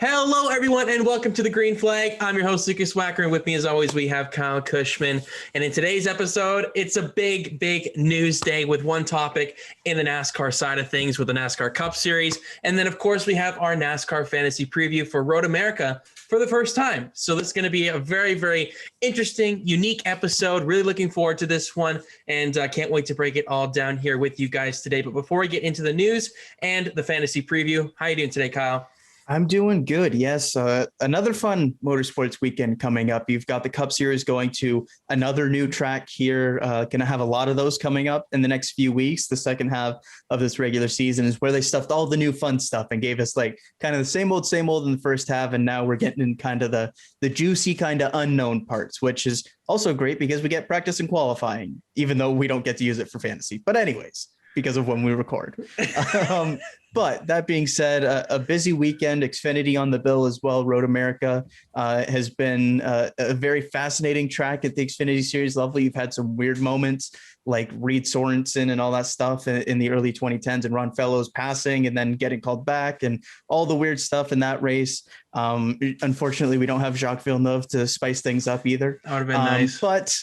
Hello, everyone, and welcome to the Green Flag. I'm your host, Lukas Wacker, and with me, as always, we have Kyle Cushman. And in today's episode, it's a big news day with one topic in the NASCAR side of things with the NASCAR Cup Series. And then, of course, we have our NASCAR fantasy preview for Road America for the first time. So this is going to be a very interesting, unique episode. Really looking forward to this one, and can't wait to break it all down here with you guys today. But before we get into the news and the fantasy preview, how are you doing today, Kyle? I'm doing good. Yes. Another fun motorsports weekend coming up. You've got the Cup Series going to another new track here. Going to have a lot of those coming up in the next few weeks. The second half of this regular season is where they stuffed all the new fun stuff and gave us like kind of the same old in the first half. And now we're getting in kind of the juicy kind of unknown parts, which is also great because we get practice and qualifying, even though we don't get to use it for fantasy. But anyways, because of when we record. But that being said, a busy weekend, Xfinity on the bill as well. Road America has been a very fascinating track at the Xfinity Series level. You've had some weird moments like Reed Sorensen and all that stuff in the early 2010s, and Ron Fellows passing and then getting called back and all the weird stuff in that race. Unfortunately, we don't have Jacques Villeneuve to spice things up either. That would have been nice. But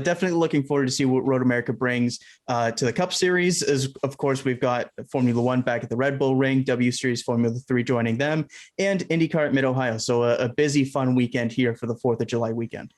definitely looking forward to see what Road America brings to the Cup Series. As of course, we've got Formula One back at the Red Bull Ring, W Series Formula 3 joining them, and IndyCar at Mid-Ohio. So a busy, fun weekend here for the 4th of July weekend.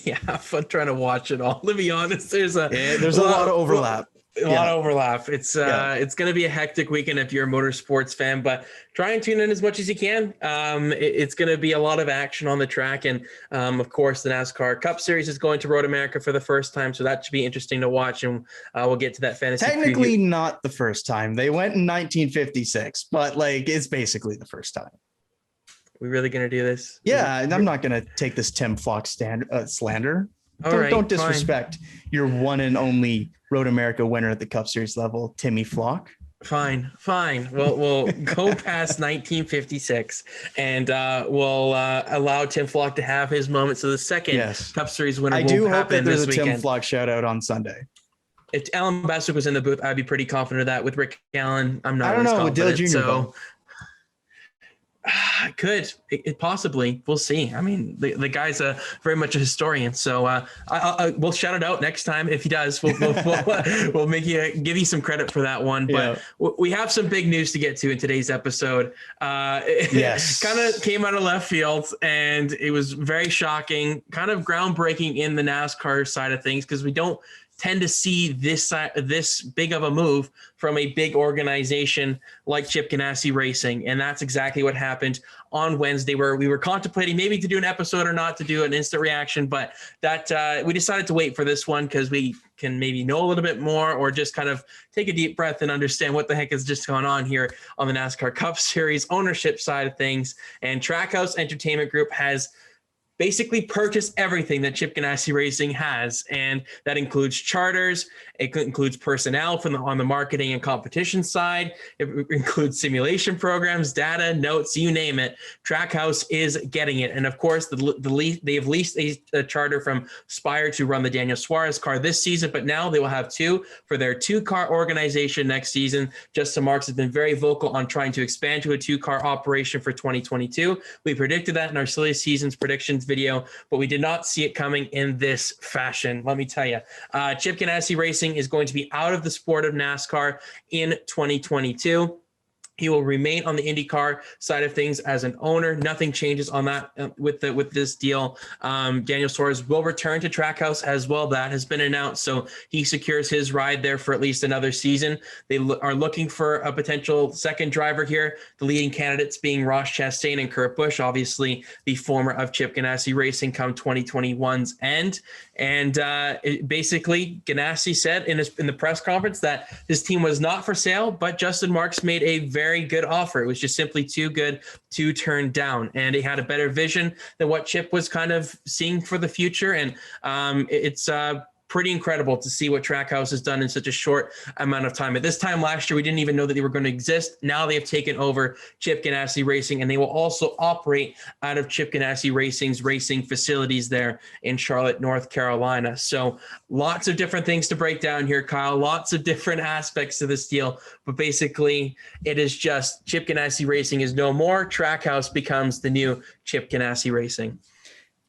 Yeah, fun trying to watch it all. To be honest, there's a lot of overlap. A lot of overlap. It's going to be a hectic weekend if you're a motorsports fan, but try and tune in as much as you can. It's going to be a lot of action on the track, and of course, the NASCAR Cup Series is going to Road America for the first time, so that should be interesting to watch. And we'll get to that fantasy. Technically, preview. Not the first time. They went in 1956, but like it's basically the first time. We really going to do this? Yeah, and I'm not going to take this Tim Flock slander. Don't disrespect your one and only Road America winner at the Cup Series level, Timmy Flock. Fine. We'll go past 1956, and we'll allow Tim Flock to have his moment. So the second Cup Series winner. I will do hope happen that there's this a Tim weekend. Flock shout out on Sunday. If Alan Bassick was in the booth, I'd be pretty confident of that. With Rick Allen, I'm not. I don't know. With Dillon Jr. So. Could it possibly? We'll see. I mean, the guy's very much a historian, so we'll shout it out next time if he does. We'll make give you some credit for that one. But we have some big news to get to in today's episode. Yes, kind of came out of left field, and it was very shocking, kind of groundbreaking in the NASCAR side of things because we don't tend to see this big of a move from a big organization like Chip Ganassi Racing. And that's exactly what happened on Wednesday, where we were contemplating maybe to do an episode or not to do an instant reaction, but that we decided to wait for this one because we can maybe know a little bit more or just kind of take a deep breath and understand what the heck is just going on here on the NASCAR Cup Series ownership side of things. And Trackhouse Entertainment Group has basically purchase everything that Chip Ganassi Racing has, and that includes charters, it includes personnel on the marketing and competition side, it includes simulation programs, data, notes, you name it. Trackhouse is getting it, and of course, they have leased a charter from Spire to run the Daniel Suarez car this season, but now they will have two for their two-car organization next season. Justin Marks has been very vocal on trying to expand to a two-car operation for 2022. We predicted that in our silly seasons predictions video, but we did not see it coming in this fashion. Let me tell you, Chip Ganassi Racing is going to be out of the sport of NASCAR in 2022. He will remain on the IndyCar side of things as an owner. Nothing changes on that with this deal. Daniel Suarez will return to Trackhouse as well. That has been announced, so he secures his ride there for at least another season. They are looking for a potential second driver here. The leading candidates being Ross Chastain and Kurt Busch, obviously the former of Chip Ganassi Racing come 2021's end. And basically, Ganassi said in the press conference that his team was not for sale, but Justin Marks made a very good offer. It was just simply too good to turn down, and he had a better vision than what Chip was kind of seeing for the future. And it's pretty incredible to see what Trackhouse has done in such a short amount of time. At this time last year, we didn't even know that they were going to exist. Now they have taken over Chip Ganassi Racing, and they will also operate out of Chip Ganassi Racing's racing facilities there in Charlotte, North Carolina. So lots of different things to break down here, Kyle. Lots of different aspects to this deal, but basically it is just Chip Ganassi Racing is no more. Trackhouse becomes the new Chip Ganassi Racing.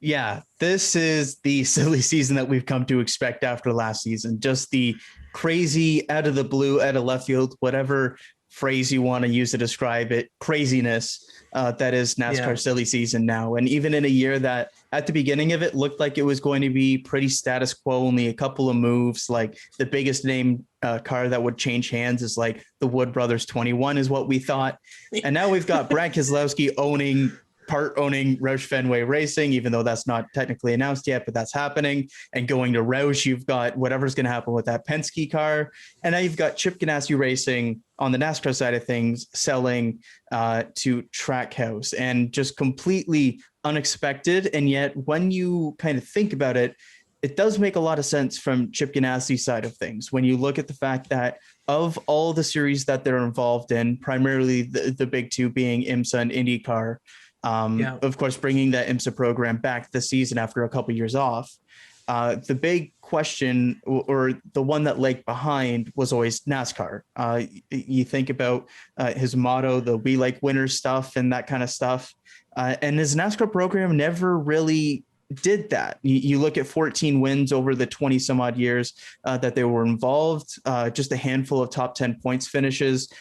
Yeah, this is the silly season that we've come to expect after last season. Just the crazy, out of the blue, out of left field, whatever phrase you want to use to describe it, craziness that is NASCAR silly season now. And even in a year that at the beginning of it looked like it was going to be pretty status quo, only a couple of moves, like the biggest name car that would change hands is like the Wood Brothers 21 is what we thought. And now we've got Brad Keselowski owning Roush Fenway Racing, even though that's not technically announced yet, but that's happening. And going to Roush, you've got whatever's going to happen with that Penske car. And now you've got Chip Ganassi Racing on the NASCAR side of things selling to Trackhouse, and just completely unexpected. And yet when you kind of think about it, it does make a lot of sense from Chip Ganassi's side of things. When you look at the fact that of all the series that they're involved in, primarily the big two being IMSA and IndyCar, of course, bringing that IMSA program back this season after a couple years off. The big question, or the one that lagged behind, was always NASCAR. You think about his motto, the "We Like Winners" stuff and that kind of stuff. And his NASCAR program never really did that. You look at 14 wins over the 20 some odd years that they were involved, just a handful of top 10 points finishes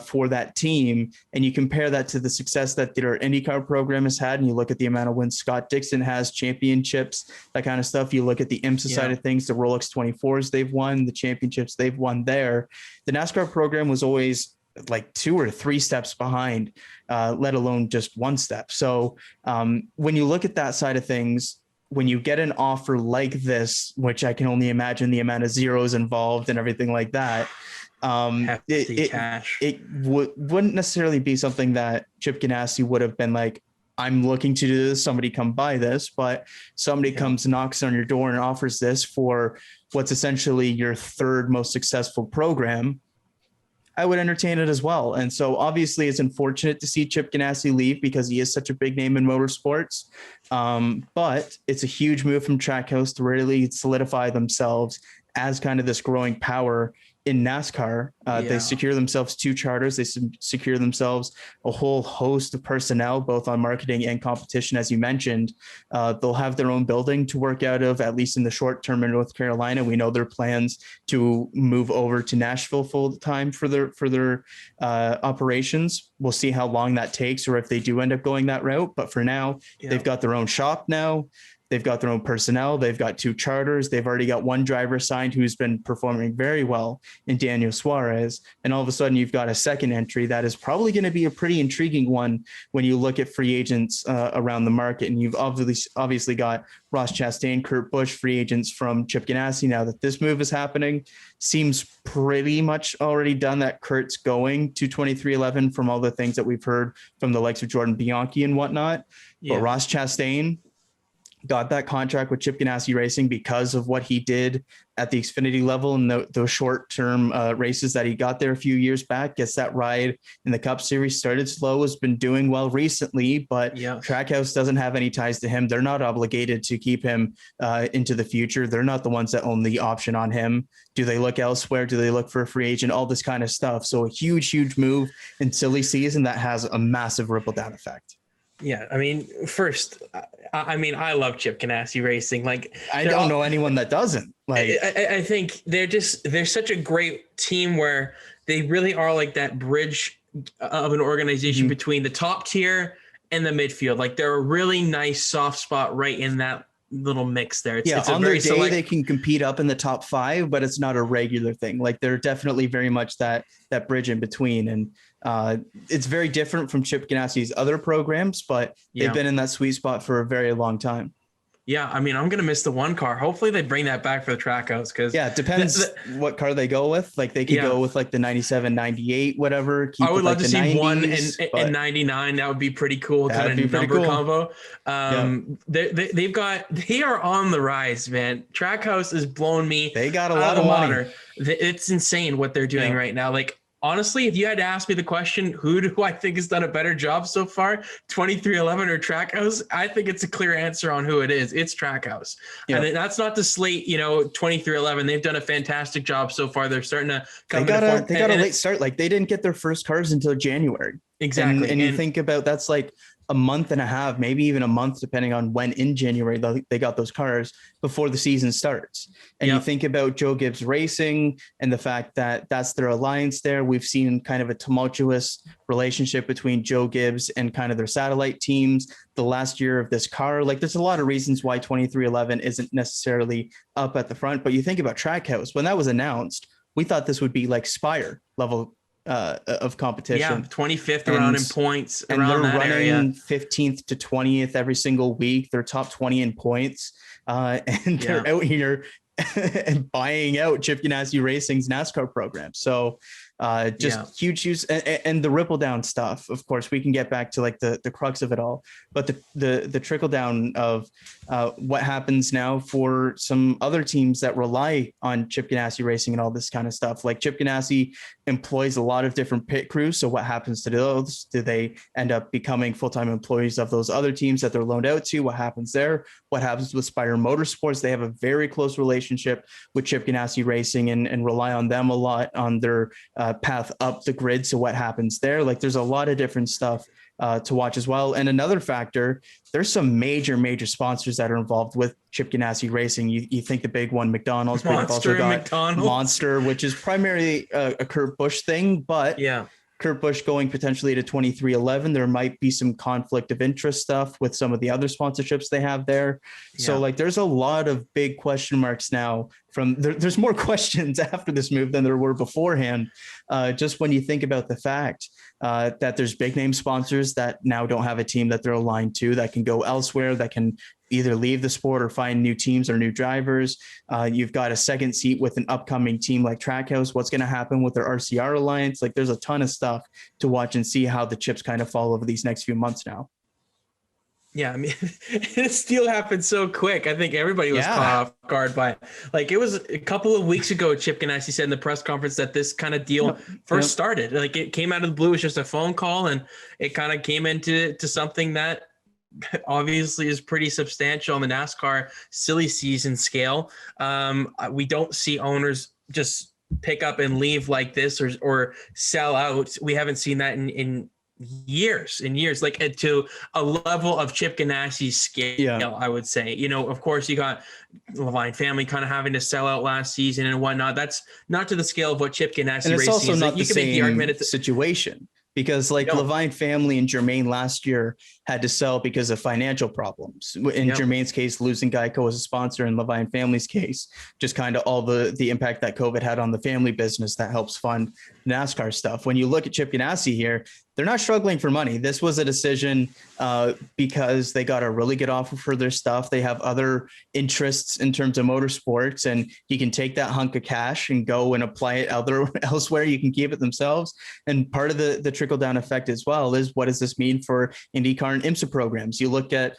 for that team. And you compare that to the success that their IndyCar program has had. And you look at the amount of wins Scott Dixon has, championships, that kind of stuff. You look at the IMSA side of things, the Rolex 24s they've won, the championships they've won there. The NASCAR program was always like 2 or 3 steps behind, let alone just 1 step. So when you look at that side of things, when you get an offer like this, which I can only imagine the amount of zeros involved and everything like that, it wouldn't necessarily be something that Chip Ganassi would have been like, I'm looking to do this, somebody come buy this, but somebody comes, knocks on your door and offers this for what's essentially your 3rd most successful program. I would entertain it as well. And so obviously it's unfortunate to see Chip Ganassi leave because he is such a big name in motorsports. But it's a huge move from Trackhouse to really solidify themselves as kind of this growing power in NASCAR. They secure themselves 2 charters. They secure themselves a whole host of personnel, both on marketing and competition, as you mentioned. They'll have their own building to work out of, at least in the short term in North Carolina. We know their plans to move over to Nashville full time for their operations. We'll see how long that takes, or if they do end up going that route. But for now, they've got their own shop now. They've got their own personnel. They've got 2 charters. They've already got 1 driver signed who's been performing very well in Daniel Suarez. And all of a sudden you've got a second entry that is probably going to be a pretty intriguing one when you look at free agents around the market. And you've obviously got Ross Chastain, Kurt Busch, free agents from Chip Ganassi. Now that this move is happening, seems pretty much already done that Kurt's going to 2311 from all the things that we've heard from the likes of Jordan Bianchi and whatnot. But Ross Chastain got that contract with Chip Ganassi Racing because of what he did at the Xfinity level and those short-term races that he got there a few years back. Gets that ride in the Cup Series, started slow, has been doing well recently, but Trackhouse doesn't have any ties to him. They're not obligated to keep him into the future. They're not the ones that own the option on him. Do they look elsewhere? Do they look for a free agent? All this kind of stuff. So a huge, huge move in silly season that has a massive ripple down effect. Yeah, I mean, first, I love Chip Ganassi Racing. Like, I don't know anyone that doesn't. Like, I think they're such a great team where they really are like that bridge of an organization between the top tier and the midfield. Like, they're a really nice soft spot right in that little mix there. It's on their day they can compete up in the top 5, but it's not a regular thing. Like, they're definitely very much that bridge in between. And it's very different from Chip Ganassi's other programs, but they've been in that sweet spot for a very long time. Yeah, I mean, I'm gonna miss the one car. Hopefully, they bring that back for the Trackhouse because Yeah, it depends what car they go with. Like they could go with like the 97, 98, whatever. Keep I would with, love like, to the see 90s, and 99. That would be pretty cool, kind that'd be of pretty number cool. combo. Yeah, They are on the rise, man. Trackhouse is blowing me they got a out of lot the of money. water. It's insane what they're doing right now. Like, honestly, if you had to ask me the question, who do I think has done a better job so far, 2311 or Trackhouse? I think it's a clear answer on who it is. It's Trackhouse. Yeah. And that's not to slate, 2311. They've done a fantastic job so far. They're starting to come They got a late start. Like they didn't get their first cars until January. Exactly. And you think about that's like a month and a half, maybe even a month, depending on when in January they got those cars before the season starts. And you think about Joe Gibbs Racing and the fact that that's their alliance there. We've seen kind of a tumultuous relationship between Joe Gibbs and kind of their satellite teams the last year of this car. Like there's a lot of reasons why 2311 isn't necessarily up at the front. But you think about Trackhouse, when that was announced, we thought this would be like Spire level of competition. Yeah, 25th around in points. And they're running area. 15th to 20th every single week. They're top 20 in points. And they're out here and buying out Chip Ganassi Racing's NASCAR program. So huge use and the ripple down stuff. Of course, we can get back to like the crux of it all, but the trickle down of what happens now for some other teams that rely on Chip Ganassi Racing and all this kind of stuff. Like Chip Ganassi employs a lot of different pit crews. So what happens to those? Do they end up becoming full-time employees of those other teams that they're loaned out to? What happens there? What happens with Spire Motorsports? They have a very close relationship with Chip Ganassi Racing and rely on them a lot on their path up the grid. So what happens there? Like there's a lot of different stuff to watch as well. And another factor, there's some major sponsors that are involved with Chip Ganassi Racing. You think the big one, McDonald's, but you've also got Monster, which is primarily a Kurt Busch thing, but Kurt Busch going potentially to 2311. There might be some conflict of interest stuff with some of the other sponsorships they have there. So like there's a lot of big question marks now there's more questions after this move than there were beforehand. Just when you think about the fact that there's big name sponsors that now don't have a team that they're aligned to, that can go elsewhere, that can either leave the sport or find new teams or new drivers. You've got a second seat with an upcoming team like Trackhouse. What's going to happen with their RCR alliance? Like there's a ton of stuff to watch and see how the chips kind of fall over these next few months now. Yeah, I mean, it still happened so quick. I think everybody was caught off guard by it. Like it was a couple of weeks ago, Chip Ganassi said in the press conference that this kind of deal first started. Like it came out of the blue. It was just a phone call and it kind of came into something that obviously is pretty substantial on the NASCAR silly season scale. We don't see owners just pick up and leave like this or sell out. We haven't seen that in years, like to a level of Chip Ganassi's scale, I would say. Of course, you got Levine family kind of having to sell out last season and whatnot. That's not to the scale of what Chip Ganassi Racing is. It's also not you the can same make the argument situation. Because like Levine family and Jermaine last year had to sell because of financial problems. In Jermaine's case, losing Geico as a sponsor, in Levine family's case, just kind of all the impact that COVID had on the family business that helps fund NASCAR stuff. When you look at Chip Ganassi here, they're not struggling for money. This was a decision because they got a really good offer for their stuff. They have other interests in terms of motorsports, and you can take that hunk of cash and go and apply it elsewhere. You can keep it themselves. And part of the trickle-down effect as well is, what does this mean for IndyCar and IMSA programs? You look at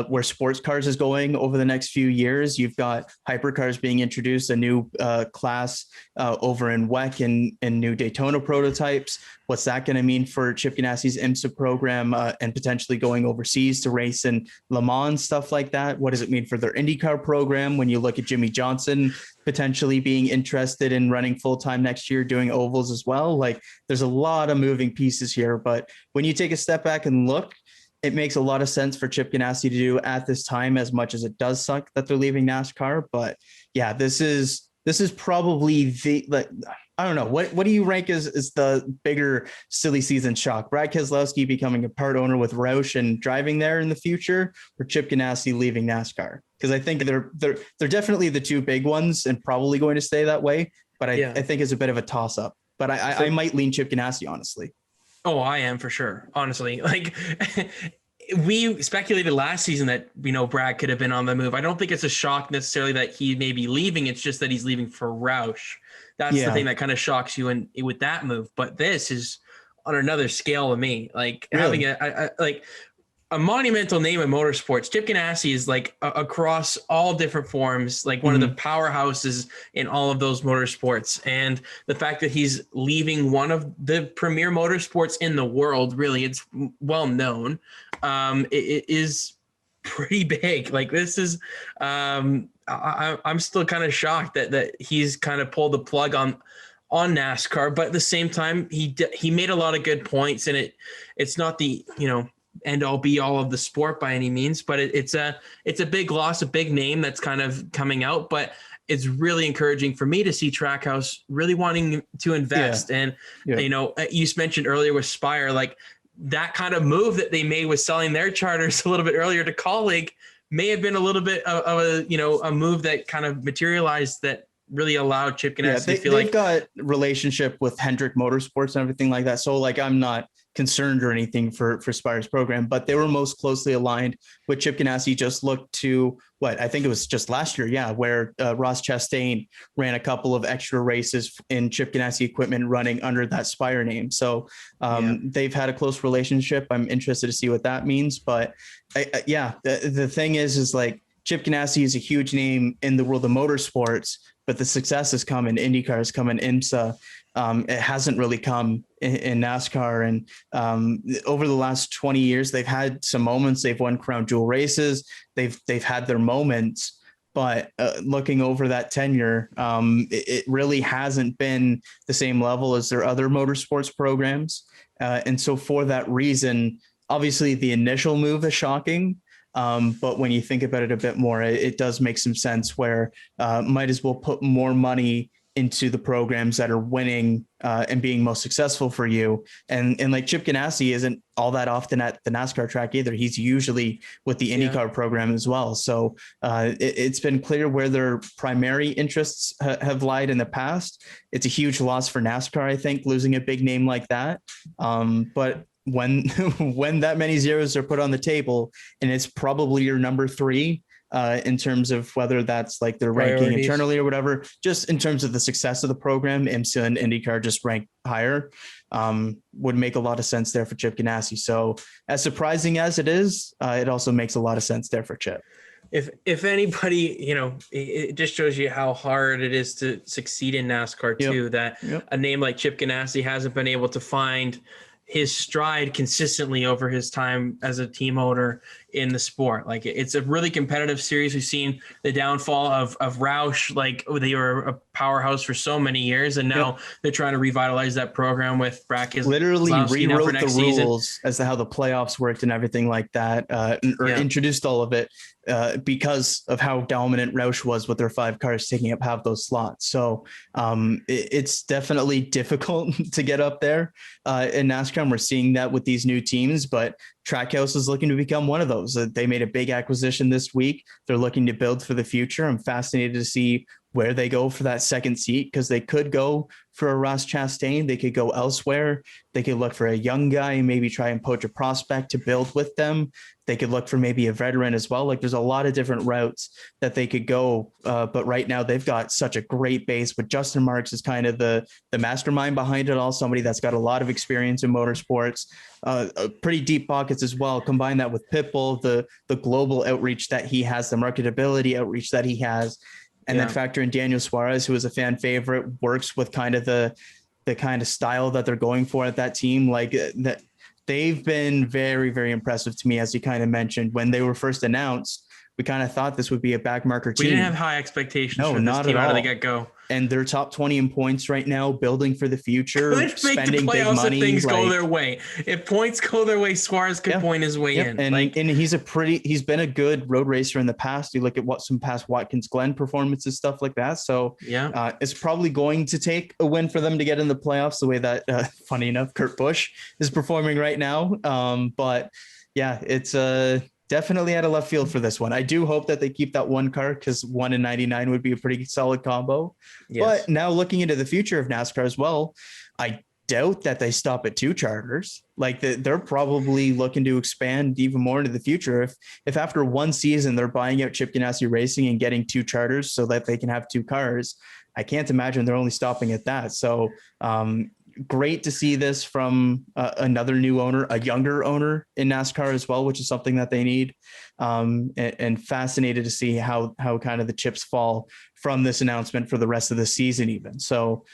where sports cars is going over the next few years. You've got hypercars being introduced, a new class over in WEC and new Daytona prototypes. What's that going to mean for Chip Ganassi's IMSA program and potentially going overseas to race in Le Mans, stuff like that? What does it mean for their IndyCar program when you look at Jimmy Johnson potentially being interested in running full-time next year, doing ovals as well? Like there's a lot of moving pieces here, but when you take a step back and look, it makes a lot of sense for Chip Ganassi to do at this time, as much as it does suck that they're leaving NASCAR. But yeah, this is probably I don't know. What do you rank as the bigger silly season shock? Brad Keselowski becoming a part owner with Roush and driving there in the future, or Chip Ganassi leaving NASCAR? Because I think they're definitely the two big ones and probably going to stay that way. But I think it's a bit of a toss up. But I might lean Chip Ganassi, honestly. Oh, I am for sure. Honestly, like we speculated last season that, Brad could have been on the move. I don't think it's a shock necessarily that he may be leaving. It's just that he's leaving for Roush. That's the thing that kind of shocks you with that move. But this is on another scale to me. Like having a monumental name in motorsports. Chip Ganassi is like across all different forms, like one of the powerhouses in all of those motorsports. And the fact that he's leaving one of the premier motorsports in the world, really, it's well known. It is pretty big. Like this is, I'm still kind of shocked that he's kind of pulled the plug on NASCAR, but at the same time, he made a lot of good points, and it's not the, end all be all of the sport by any means, but it's a big loss, a big name that's kind of coming out, but it's really encouraging for me to see Trackhouse really wanting to invest. And, you mentioned earlier with Spire, like that kind of move that they made with selling their charters a little bit earlier to Colleague may have been a little bit of a move that kind of materialized that really allowed Chip Ganassi to feel they've got relationship with Hendrick Motorsports and everything like that. So like, I'm not concerned or anything for Spire's program, but they were most closely aligned with Chip Ganassi. Just looked to I think it was just last year. Yeah. Where Ross Chastain ran a couple of extra races in Chip Ganassi equipment running under that Spire name. So they've had a close relationship. I'm interested to see what that means, but the thing is like Chip Ganassi is a huge name in the world of motorsports, but the success has come in IndyCar, has come in IMSA. It hasn't really come in NASCAR. And over the last 20 years, they've had some moments. They've won crown jewel races. They've had their moments, but looking over that tenure, it really hasn't been the same level as their other motorsports programs. And so for that reason, obviously the initial move is shocking. But when you think about it a bit more, it does make some sense where might as well put more money into the programs that are winning and being most successful for you. And like Chip Ganassi isn't all that often at the NASCAR track either. He's usually with the IndyCar program as well. So it's been clear where their primary interests have lied in the past. It's a huge loss for NASCAR, I think, losing a big name like that. But when that many zeros are put on the table and it's probably your number 3 in terms of whether that's like their ranking internally or whatever, just in terms of the success of the program, IMSA and IndyCar just rank higher, would make a lot of sense there for Chip Ganassi. So as surprising as it is, it also makes a lot of sense there for Chip. If anybody, it just shows you how hard it is to succeed in NASCAR too, that a name like Chip Ganassi hasn't been able to find his stride consistently over his time as a team owner in the sport. Like it's a really competitive series. We've seen the downfall of Roush. Like they were a powerhouse for so many years, and now they're trying to revitalize that program with Brad Keselowski. Literally rewrote the rules as to how the playoffs worked and everything like that, introduced all of it because of how dominant Roush was with their 5 cars taking up half those slots. So it's definitely difficult to get up there in NASCAR. We're seeing that with these new teams, but Trackhouse is looking to become one of those. They made a big acquisition this week. They're looking to build for the future. I'm fascinated to see where they go for that second seat, because they could go for a Ross Chastain. They could go elsewhere. They could look for a young guy and maybe try and poach a prospect to build with them. They could look for maybe a veteran as well. Like there's a lot of different routes that they could go. But right now they've got such a great base with Justin Marks as kind of the mastermind behind it all. Somebody that's got a lot of experience in motorsports, pretty deep pockets as well. Combine that with Pitbull, the global outreach that he has, the marketability outreach that he has. And then factor in Daniel Suarez, who is a fan favorite, works with kind of the kind of style that they're going for at that team. Like that, they've been very, very impressive to me, as you kind of mentioned. When they were first announced, we kind of thought this would be a backmarker team. We didn't have high expectations for this team out of the get-go. And they're top 20 in points right now, building for the future, spending big money. If things go their way. If points go their way, Suarez could point his way in. And he's been a good road racer in the past. You look at what some past Watkins Glen performances, stuff like that. So it's probably going to take a win for them to get in the playoffs, the way that, funny enough, Kurt Busch is performing right now. But it's definitely out of left field for this one. I do hope that they keep that one car, because 1 in 99 would be a pretty solid combo. Yes. But now looking into the future of NASCAR as well, I doubt that they stop at 2 charters. Like they're probably looking to expand even more into the future. If after one season they're buying out Chip Ganassi Racing and getting 2 charters so that they can have 2 cars, I can't imagine they're only stopping at that. So great to see this from another new owner, a younger owner in NASCAR as well, which is something that they need. And fascinated to see how kind of the chips fall from this announcement for the rest of the season even. So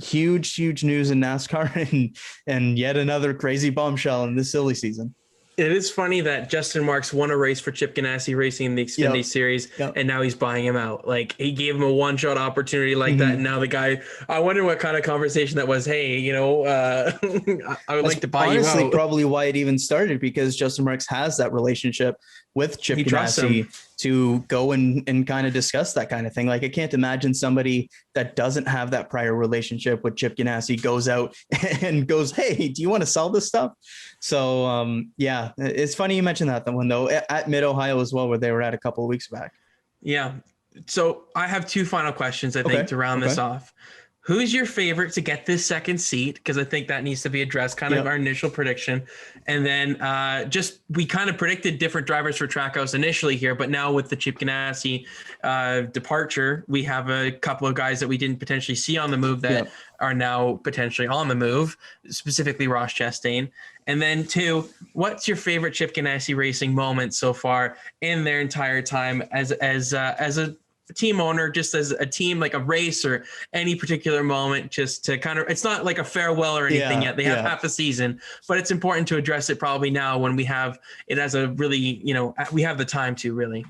huge news in NASCAR and yet another crazy bombshell in this silly season. It is funny that Justin Marks won a race for Chip Ganassi Racing in the Xfinity Series, and now he's buying him out. Like, he gave him a one-shot opportunity like that, and now the guy, I wonder what kind of conversation that was. Hey, I would like to buy you out. Honestly, probably why it even started, because Justin Marks has that relationship with Chip Ganassi to go and kind of discuss that kind of thing. Like, I can't imagine somebody that doesn't have that prior relationship with Chip Ganassi goes out and goes, hey, do you want to sell this stuff? So, it's funny you mentioned that one, though, at Mid-Ohio as well, where they were at a couple of weeks back. Yeah. So I have 2 final questions, I think, to round this off. Who's your favorite to get this second seat? Because I think that needs to be addressed, kind of our initial prediction. And then we kind of predicted different drivers for Trackhouse initially here, but now with the Chip Ganassi departure, we have a couple of guys that we didn't potentially see on the move that are now potentially on the move, specifically Ross Chastain. And then 2, what's your favorite Chip Ganassi Racing moment so far in their entire time as a team owner, just as a team, like a race or any particular moment, just to kind of, it's not like a farewell or anything yet. They have half a season, but it's important to address it probably now when we have it as a really, we have the time to really.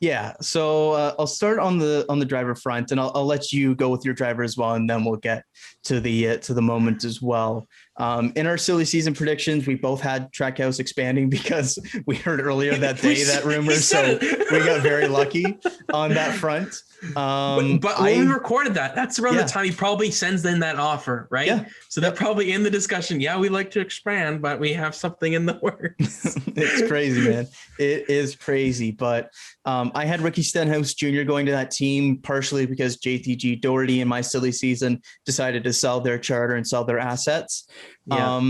Yeah. So I'll start on the driver front, and I'll let you go with your driver as well, and then we'll get to the moment as well. In our silly season predictions, we both had Trackhouse expanding because we heard earlier that day that rumor, so we got very lucky on that front. But when we recorded that's around the time he probably sends in that offer, right? Yeah. So they're probably in the discussion. Yeah, we like to expand, but we have something in the works. It's crazy, man. It is crazy. But I had Ricky Stenhouse Jr. going to that team partially because JTG Doherty in my silly season decided to sell their charter and sell their assets. Yeah.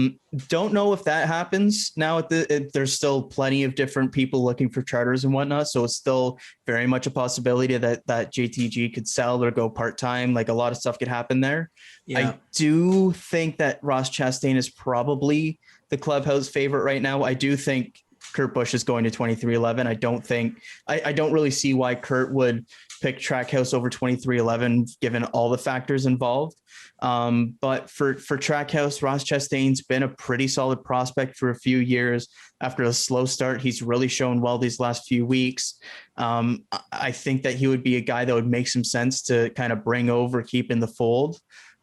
Don't know if that happens now. There's still plenty of different people looking for charters and whatnot, so it's still very much a possibility that JTG could sell or go part-time. Like, a lot of stuff could happen there. Yeah. I do think that Ross Chastain is probably the clubhouse favorite right now. I do think Kurt Busch is going to 2311. I don't really see why Kurt would pick Trackhouse over 2311 given all the factors involved. But for Trackhouse, Ross Chastain's been a pretty solid prospect for a few years. After a slow start, he's really shown well these last few weeks. I think that he would be a guy that would make some sense to kind of bring over, keep in the fold.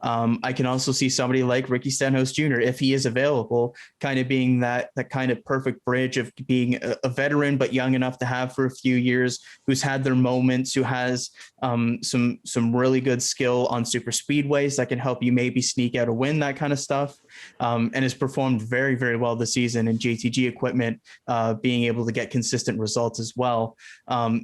I can also see somebody like Ricky Stenhouse Jr., if he is available, kind of being that kind of perfect bridge of being a veteran, but young enough to have for a few years, who's had their moments, who has some really good skill on super speedways that can help you maybe sneak out a win, that kind of stuff, and has performed very, very well this season in JTG equipment, being able to get consistent results as well.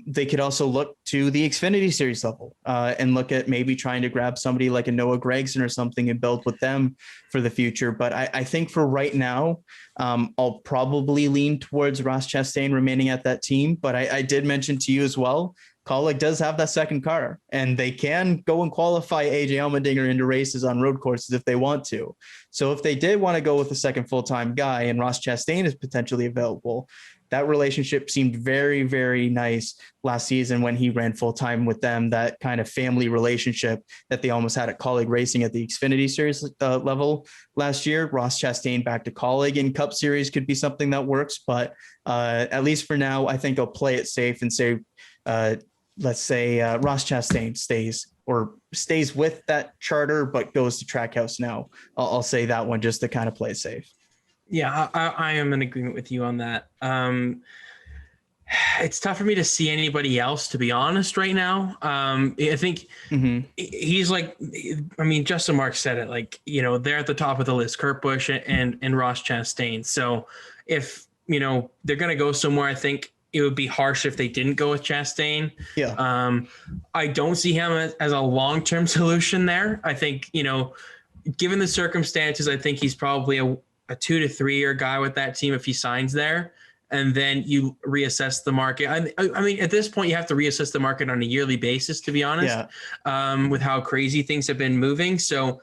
They could also look to the Xfinity Series level and look at maybe trying to grab somebody like a Noah Gregson or something and build with them for the future. But I think for right now, I'll probably lean towards Ross Chastain remaining at that team. But I did mention to you as well, Kaulig does have that second car, and they can go and qualify AJ Allmendinger into races on road courses if they want to. So if they did want to go with a second full-time guy and Ross Chastain is potentially available, that relationship seemed very, very nice last season when he ran full-time with them, that kind of family relationship that they almost had at Kaulig Racing at the Xfinity Series level last year. Ross Chastain back to Kaulig in Cup Series could be something that works, but at least for now, I think I'll play it safe and say, let's say Ross Chastain stays with that charter, but goes to Trackhouse now. I'll say that one just to kind of play it safe. Yeah, I am in agreement with you on that. It's tough for me to see anybody else, to be honest, right now. I think he's like, Justin Marks said it, like, they're at the top of the list, Kurt Busch and Ross Chastain. So if, they're going to go somewhere, I think it would be harsh if they didn't go with Chastain. Yeah. I don't see him as a long-term solution there. I think, given the circumstances, I think he's probably a 2 to 3 year guy with that team if he signs there. And then you reassess the market. I mean, at this point, you have to reassess the market on a yearly basis, to be honest, with how crazy things have been moving. So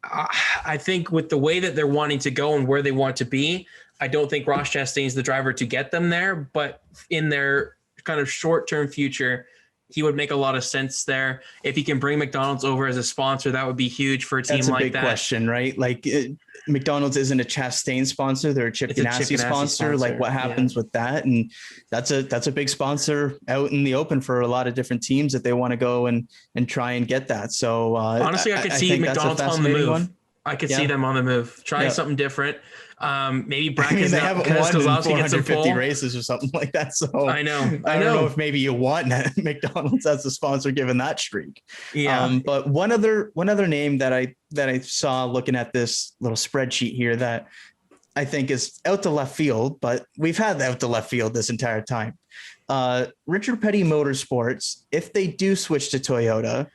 I think with the way that they're wanting to go and where they want to be, I don't think Ross Chastain is the driver to get them there. But in their kind of short-term future, he would make a lot of sense there. If he can bring McDonald's over as a sponsor, that would be huge for a team like that. That's a big question, right? Like McDonald's isn't a Chastain sponsor; they're a Chip Ganassi sponsor. Like, what happens with that? And that's a big sponsor out in the open for a lot of different teams that they want to go and try and get that. So honestly, I could see McDonald's on the move. I could see them on the move, trying something different. Maybe Brackens they haven't won in 450 races or something like that. So I know. I don't know if maybe you want McDonald's as a sponsor given that streak. Yeah. But one other name that I saw looking at this little spreadsheet here that I think is out to left field, but we've had out to left field this entire time. Richard Petty Motorsports, if they do switch to Toyota,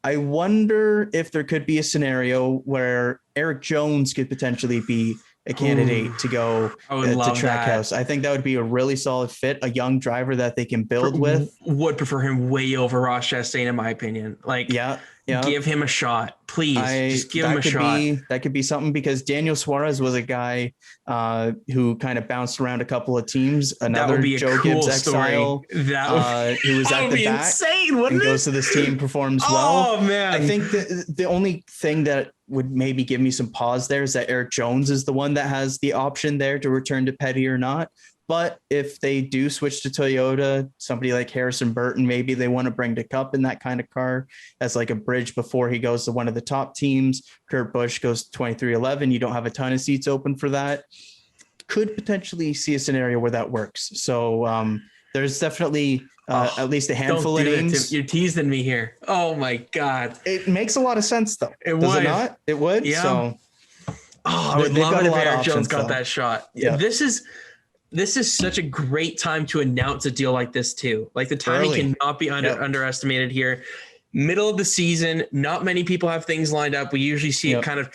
I wonder if there could be a scenario where Eric Jones could potentially be a candidate to go to Trackhouse. I think that would be a really solid fit, a young driver that they can build with. Would prefer him way over Ross Chastain, in my opinion. Like, give him a shot, please. Just give him a shot. That could be something, because Daniel Suarez was a guy who kind of bounced around a couple of teams. Another Joe Gibbs exile who was at the back insane, wouldn't and goes to this team, performs well. Oh man! I think the only thing that would maybe give me some pause there is that Eric Jones is the one that has the option there to return to Petty or not. But if they do switch to Toyota, somebody like Harrison Burton, maybe they want to bring to Cup in that kind of car as like a bridge before he goes to one of the top teams. Kurt Busch goes to 2311. You don't have a ton of seats open for that. Could potentially see a scenario where that works. So there's definitely at least a handful of names. You're teasing me here. Oh my God. It makes a lot of sense though. Does it not? It would. Yeah. So I would love it if Eric Jones got that shot. Yeah. This is such a great time to announce a deal like this too. Like, the timing cannot be underestimated here. Middle of the season, not many people have things lined up. We usually see it kind of,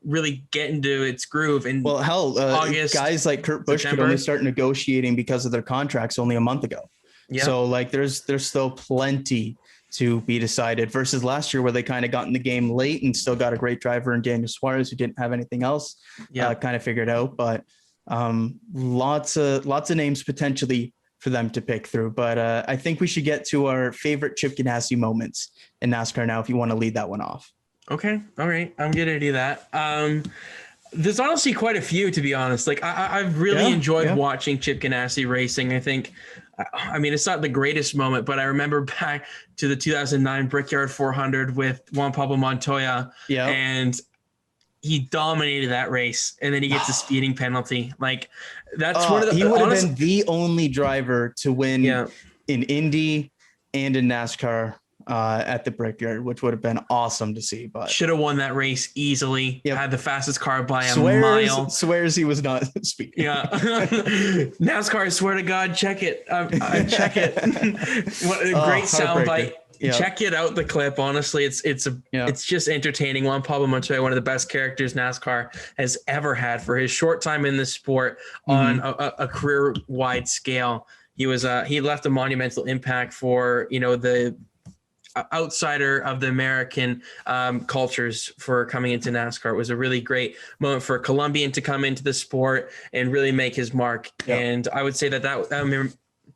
really get into its groove. And August, guys like Kurt Busch could only start negotiating because of their contracts only a month ago. Yeah. So like, there's still plenty to be decided versus last year where they kind of got in the game late and still got a great driver in Daniel Suarez who didn't have anything else kind of figured out. But lots of names potentially for them to pick through. But I think we should get to our favorite Chip Ganassi moments in NASCAR now, if you want to lead that one off. Okay. All right. I'm going to do that. There's honestly quite a few, to be honest. Like, I've really enjoyed watching Chip Ganassi racing. I think, I mean, it's not the greatest moment, but I remember back to the 2009 Brickyard 400 with Juan Pablo Montoya, and he dominated that race, and then he gets a speeding penalty. Like, that's one of the. He would have been the only driver to win in Indy and in NASCAR at the Brickyard, which would have been awesome to see. But should have won that race easily. Had the fastest car by a mile. Swears he was not speeding. Yeah, NASCAR. I swear to God, check it. Check it. What a great soundbite. Yep. Check it out, the clip. Honestly, it's just entertaining. Juan Pablo Montoya, one of the best characters NASCAR has ever had for his short time in the sport on a career-wide scale. He left a monumental impact for the outsider of the American cultures for coming into NASCAR. It was a really great moment for a Colombian to come into the sport and really make his mark. Yep. And I would say that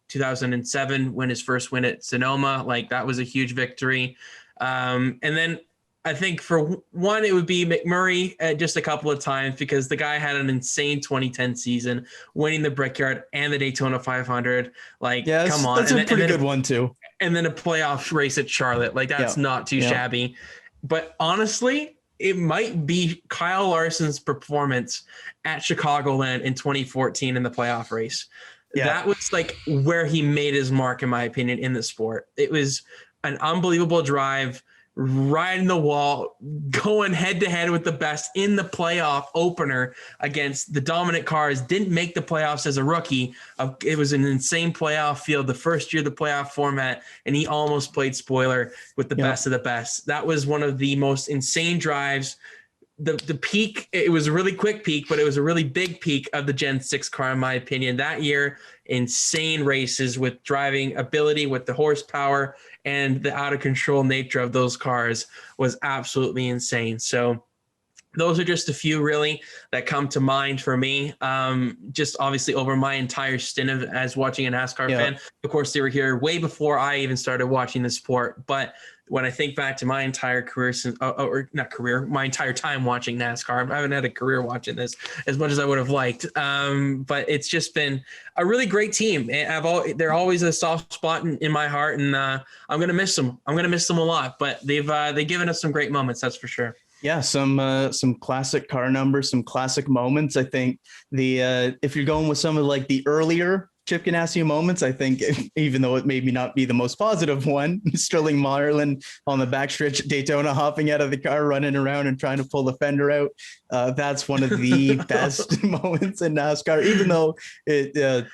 2007 when his first win at Sonoma, like, that was a huge victory. And then I think for one, it would be McMurray just a couple of times, because the guy had an insane 2010 season, winning the Brickyard and the Daytona 500. Like, come on. That's a pretty good one too. And then a playoff race at Charlotte. Like, that's not too shabby. But honestly, it might be Kyle Larson's performance at Chicagoland in 2014 in the playoff race. That was like where he made his mark, in my opinion, in the sport. It was an unbelievable drive, riding the wall, going head to head with the best in the playoff opener against the dominant cars, didn't make the playoffs as a rookie. It was an insane playoff field, the first year of the playoff format, and he almost played spoiler with the best of the best. That was one of the most insane drives. The peak, it was a really quick peak, but it was a really big peak of the Gen 6 car, in my opinion. That year, insane races with driving ability, with the horsepower, and the out-of-control nature of those cars was absolutely insane. So those are just a few really that come to mind for me. Just obviously over my entire stint as watching a NASCAR fan. Of course, they were here way before I even started watching the sport. But when I think back to my entire career, my entire time watching NASCAR, I haven't had a career watching this as much as I would have liked. But it's just been a really great team. They're always a soft spot in my heart, and I'm going to miss them. I'm going to miss them a lot, but they've given us some great moments. That's for sure. Yeah, some classic car numbers, some classic moments. I think if you're going with some of like the earlier Chip Ganassi moments, I think even though it maybe not be the most positive one, Sterling Marlin on the backstretch at Daytona, hopping out of the car, running around and trying to pull the fender out. That's one of the best moments in NASCAR, even though it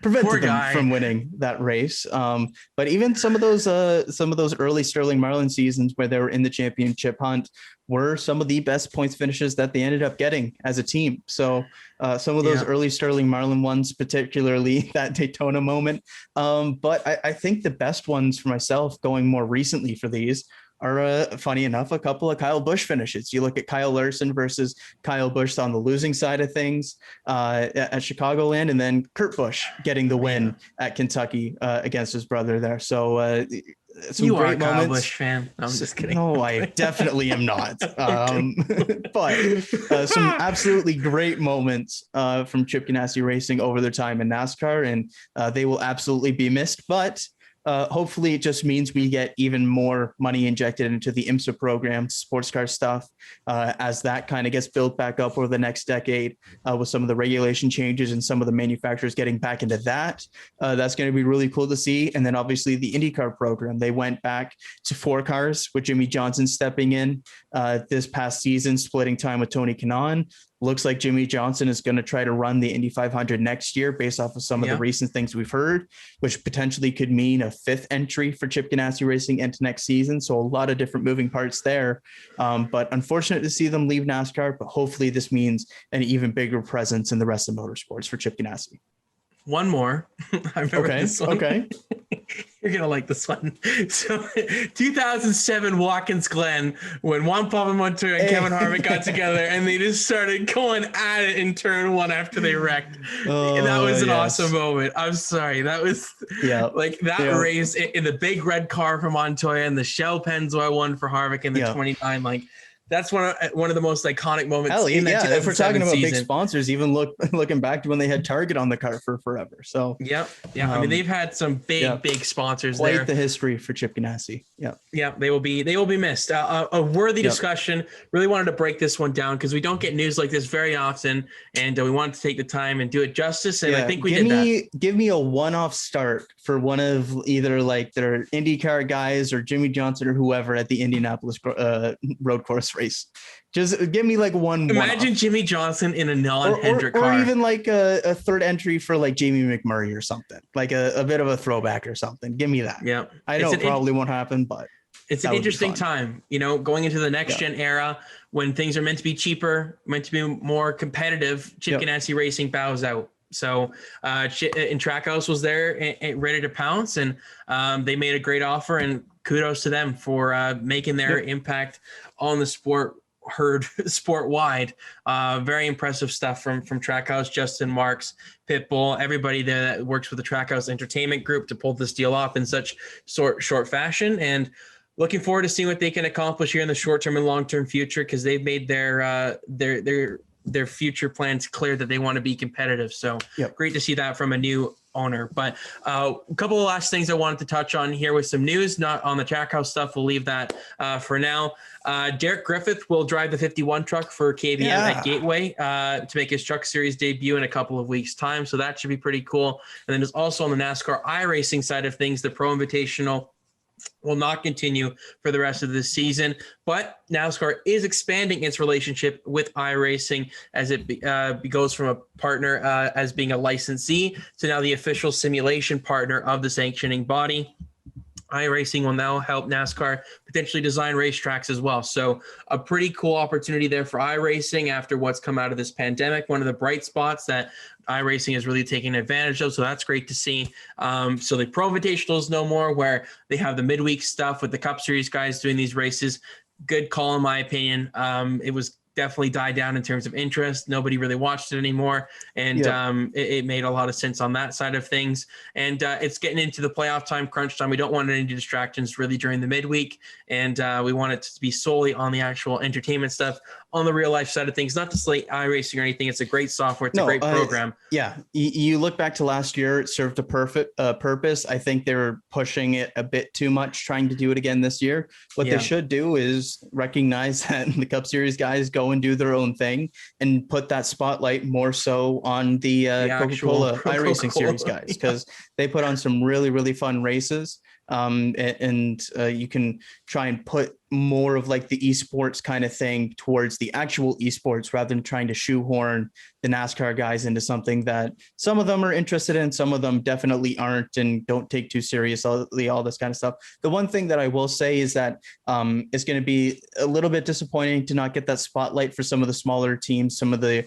prevented them from winning that race. But even some of those early Sterling Marlin seasons where they were in the championship hunt were some of the best points finishes that they ended up getting as a team. So some of those early Sterling Marlin ones, particularly that Daytona moment. But I think the best ones for myself going more recently for these are, funny enough, a couple of Kyle Busch finishes. You look at Kyle Larson versus Kyle Busch on the losing side of things at Chicagoland, and then Kurt Busch getting the win at Kentucky against his brother there. So some you great are a Kyle moments. Busch fan. No, I'm just kidding. No, I definitely am not. But some absolutely great moments from Chip Ganassi Racing over their time in NASCAR, and they will absolutely be missed. But hopefully it just means we get even more money injected into the IMSA program, sports car stuff, as that kind of gets built back up over the next decade with some of the regulation changes and some of the manufacturers getting back into that. That's going to be really cool to see. And then obviously the IndyCar program, they went back to 4 cars with Jimmy Johnson stepping in this past season, splitting time with Tony Kanaan. Looks like Jimmy Johnson is going to try to run the Indy 500 next year based off of some of the recent things we've heard, which potentially could mean a 5th entry for Chip Ganassi Racing into next season. So a lot of different moving parts there. But unfortunate to see them leave NASCAR, but hopefully this means an even bigger presence in the rest of motorsports for Chip Ganassi. One more. I remember this one. Okay. You're going to like this one. So 2007 Watkins Glen, when Juan, Pablo, Montoya and Kevin Harvick got together and they just started going at it in turn 1 after they wrecked. And that was an awesome moment. I'm sorry. That was like that race in the big red car for Montoya and the Shell Pennzoil one for Harvick in the 29. Like, that's one of the most iconic moments. If we're talking about season. big sponsors, even looking back to when they had Target on the car for forever. So I mean, they've had some big sponsors quite there. The history for Chip Ganassi. They will be missed. A worthy discussion. Really wanted to break this one down because we don't get news like this very often, and we wanted to take the time and do it justice. And I think we did that. Give me a one-off start for one of either like their IndyCar guys or Jimmy Johnson or whoever at the Indianapolis road course race. Just give me like one. Imagine Jimmy Johnson in a non-Hendrick car, or even like a 3rd entry for like Jamie McMurray or something, like a bit of a throwback or something. Give me that. Yeah, I know it probably won't happen, but it's an interesting time, going into the next gen era when things are meant to be cheaper, meant to be more competitive. Chip Ganassi Racing bows out. So and Trackhouse was there and ready to pounce, and they made a great offer, and kudos to them for making their impact on the sport heard sport wide. Very impressive stuff from Trackhouse, Justin Marks, Pitbull, everybody there that works with the Trackhouse Entertainment Group to pull this deal off in such short fashion. And looking forward to seeing what they can accomplish here in the short term and long term future, because they've made their future plans clear that they want to be competitive. So great to see that from a new owner. But a couple of last things I wanted to touch on here with some news, not on the Trackhouse stuff. We'll leave that for now. Derek Griffith will drive the 51 truck for KBM at Gateway to make his Truck Series debut in a couple of weeks' time. So that should be pretty cool. And then there's also on the NASCAR iRacing side of things, the Pro Invitational will not continue for the rest of this season. But NASCAR is expanding its relationship with iRacing as it goes from a partner as being a licensee to now the official simulation partner of the sanctioning body. iRacing will now help NASCAR potentially design racetracks as well. So a pretty cool opportunity there for iRacing after what's come out of this pandemic. One of the bright spots that iRacing is really taking advantage of. So that's great to see. So the Pro Invitational is no more, where they have the midweek stuff with the Cup Series guys doing these races. Good call, in my opinion. It was definitely died down in terms of interest. Nobody really watched it anymore. And it made a lot of sense on that side of things. And it's getting into the playoff time, crunch time. We don't want any distractions really during the midweek. And we want it to be solely on the actual entertainment stuff, on the real life side of things, not to slate iRacing or anything. It's a great software. It's a great program. You look back to last year, it served a perfect purpose. I think they were pushing it a bit too much, trying to do it again this year. What they should do is recognize that the Cup Series guys go and do their own thing and put that spotlight more so on the Coca-Cola iRacing series guys, because they put on some really, really fun races. And you can try and put more of like the esports kind of thing towards the actual esports rather than trying to shoehorn the NASCAR guys into something that some of them are interested in, some of them definitely aren't and don't take too seriously, all this kind of stuff. The one thing that I will say is that it's going to be a little bit disappointing to not get that spotlight for some of the smaller teams, some of the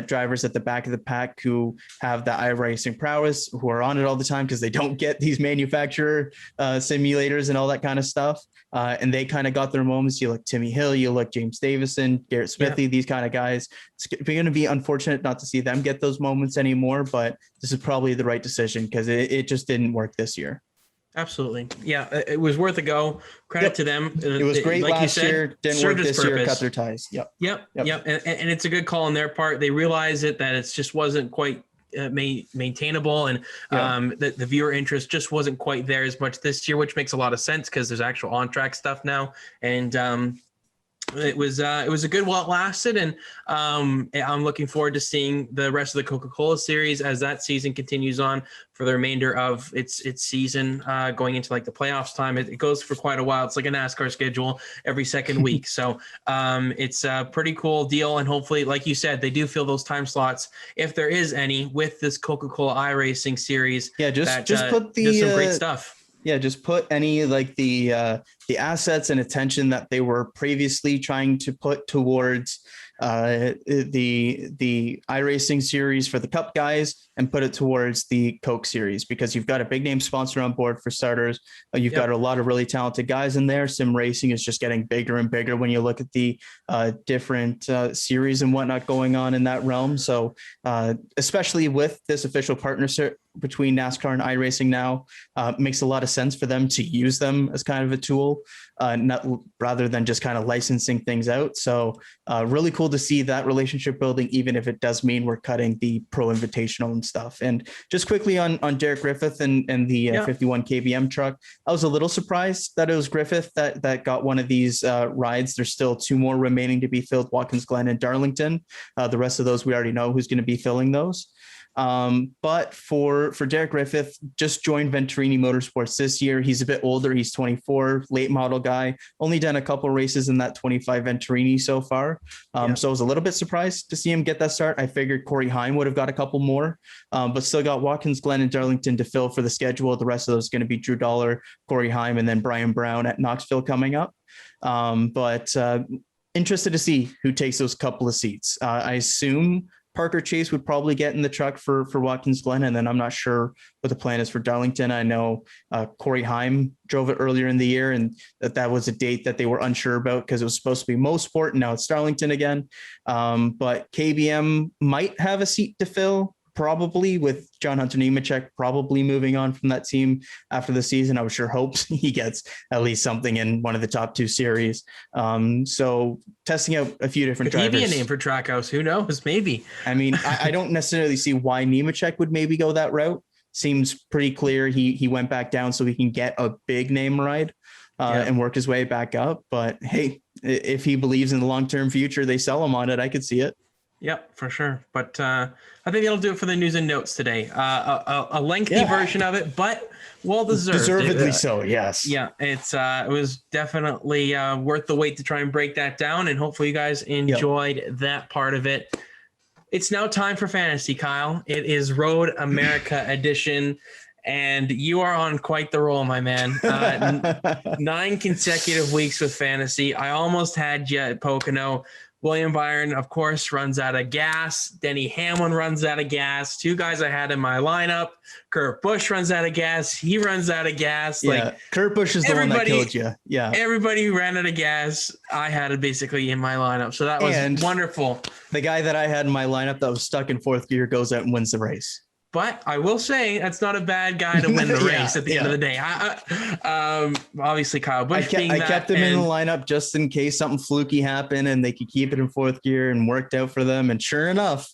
drivers at the back of the pack who have the iRacing prowess, who are on it all the time because they don't get these manufacturer simulators and all that kind of stuff. And they kind of got their moments. You look Timmy Hill, you look James Davison, Garrett Smithy, these kind of guys. It's going to be unfortunate not to see them get those moments anymore, but this is probably the right decision because it just didn't work this year. Absolutely. Yeah, it was worth a go. Credit to them. It was great like last year. Didn't work this year. Cut their ties. Yep. And it's a good call on their part. They realized it, that it just wasn't quite maintainable, and the viewer interest just wasn't quite there as much this year, which makes a lot of sense because there's actual on-track stuff now. And it was a good while it lasted, and I'm looking forward to seeing the rest of the Coca-Cola series as that season continues on for the remainder of its season, going into like the playoffs time. It goes for quite a while. It's like a NASCAR schedule every second week. So it's a pretty cool deal, and hopefully, like you said, they do fill those time slots if there is any with this Coca-Cola iRacing series. Yeah, just put some great stuff. Yeah, just put any like the assets and attention that they were previously trying to put towards the iRacing series for the Cup guys and put it towards the Coke series, because you've got a big name sponsor on board for starters. You've got a lot of really talented guys in there. Sim racing is just getting bigger and bigger when you look at the different series and whatnot going on in that realm. So especially with this official partnership between NASCAR and iRacing now, makes a lot of sense for them to use them as kind of a tool, not rather than just kind of licensing things out. So really cool to see that relationship building, even if it does mean we're cutting the Pro Invitational and stuff. And just quickly on Derek Griffith and the 51 KBM truck, I was a little surprised that it was Griffith that got one of these rides. There's still two more remaining to be filled, Watkins Glen and Darlington. The rest of those, we already know who's going to be filling those. But for Derek Griffith, just joined Venturini Motorsports this year. He's a bit older. He's 24, late model guy, only done a couple races in that 25 Venturini so far. So I was a little bit surprised to see him get that start. I figured Corey Heim would have got a couple more, but still got Watkins Glen and Darlington to fill for the schedule. The rest of those going to be Drew Dollar, Corey Heim, and then Brian Brown at Knoxville coming up. But interested to see who takes those couple of seats. I assume Parker Chase would probably get in the truck for Watkins Glen, and then I'm not sure what the plan is for Darlington. I know Corey Heim drove it earlier in the year, and that was a date that they were unsure about because it was supposed to be Mosport, and now it's Darlington again. But KBM might have a seat to fill, probably, with John Hunter Nemechek probably moving on from that team after the season. I would sure hope he gets at least something in one of the top two series. So testing out a few different drivers. Maybe a name for Trackhouse. Who knows? Maybe. I mean, I don't necessarily see why Nemechek would maybe go that route. Seems pretty clear. He went back down so he can get a big name ride and work his way back up. But hey, if he believes in the long-term future, they sell him on it. I could see it. Yep, for sure. But I think that'll do it for the news and notes today. A lengthy version of it, but well deserved. Deservedly so, yes. Yeah, it was definitely worth the wait to try and break that down, and hopefully you guys enjoyed that part of it. It's now time for fantasy, Kyle. It is Road America edition, and you are on quite the roll, my man. 9 consecutive weeks with fantasy. I almost had you at Pocono. William Byron, of course, runs out of gas. Denny Hamlin runs out of gas. 2 guys I had in my lineup. Kurt Busch runs out of gas. He runs out of gas. Yeah, like Kurt Busch is the one that killed you. Yeah. Everybody who ran out of gas, I had it basically in my lineup. So that was wonderful. The guy that I had in my lineup that was stuck in 4th gear goes out and wins the race. But I will say that's not a bad guy to win the race at the end of the day. Obviously, Kyle Busch I kept him in the lineup just in case something fluky happened and they could keep it in 4th gear and worked out for them. And sure enough,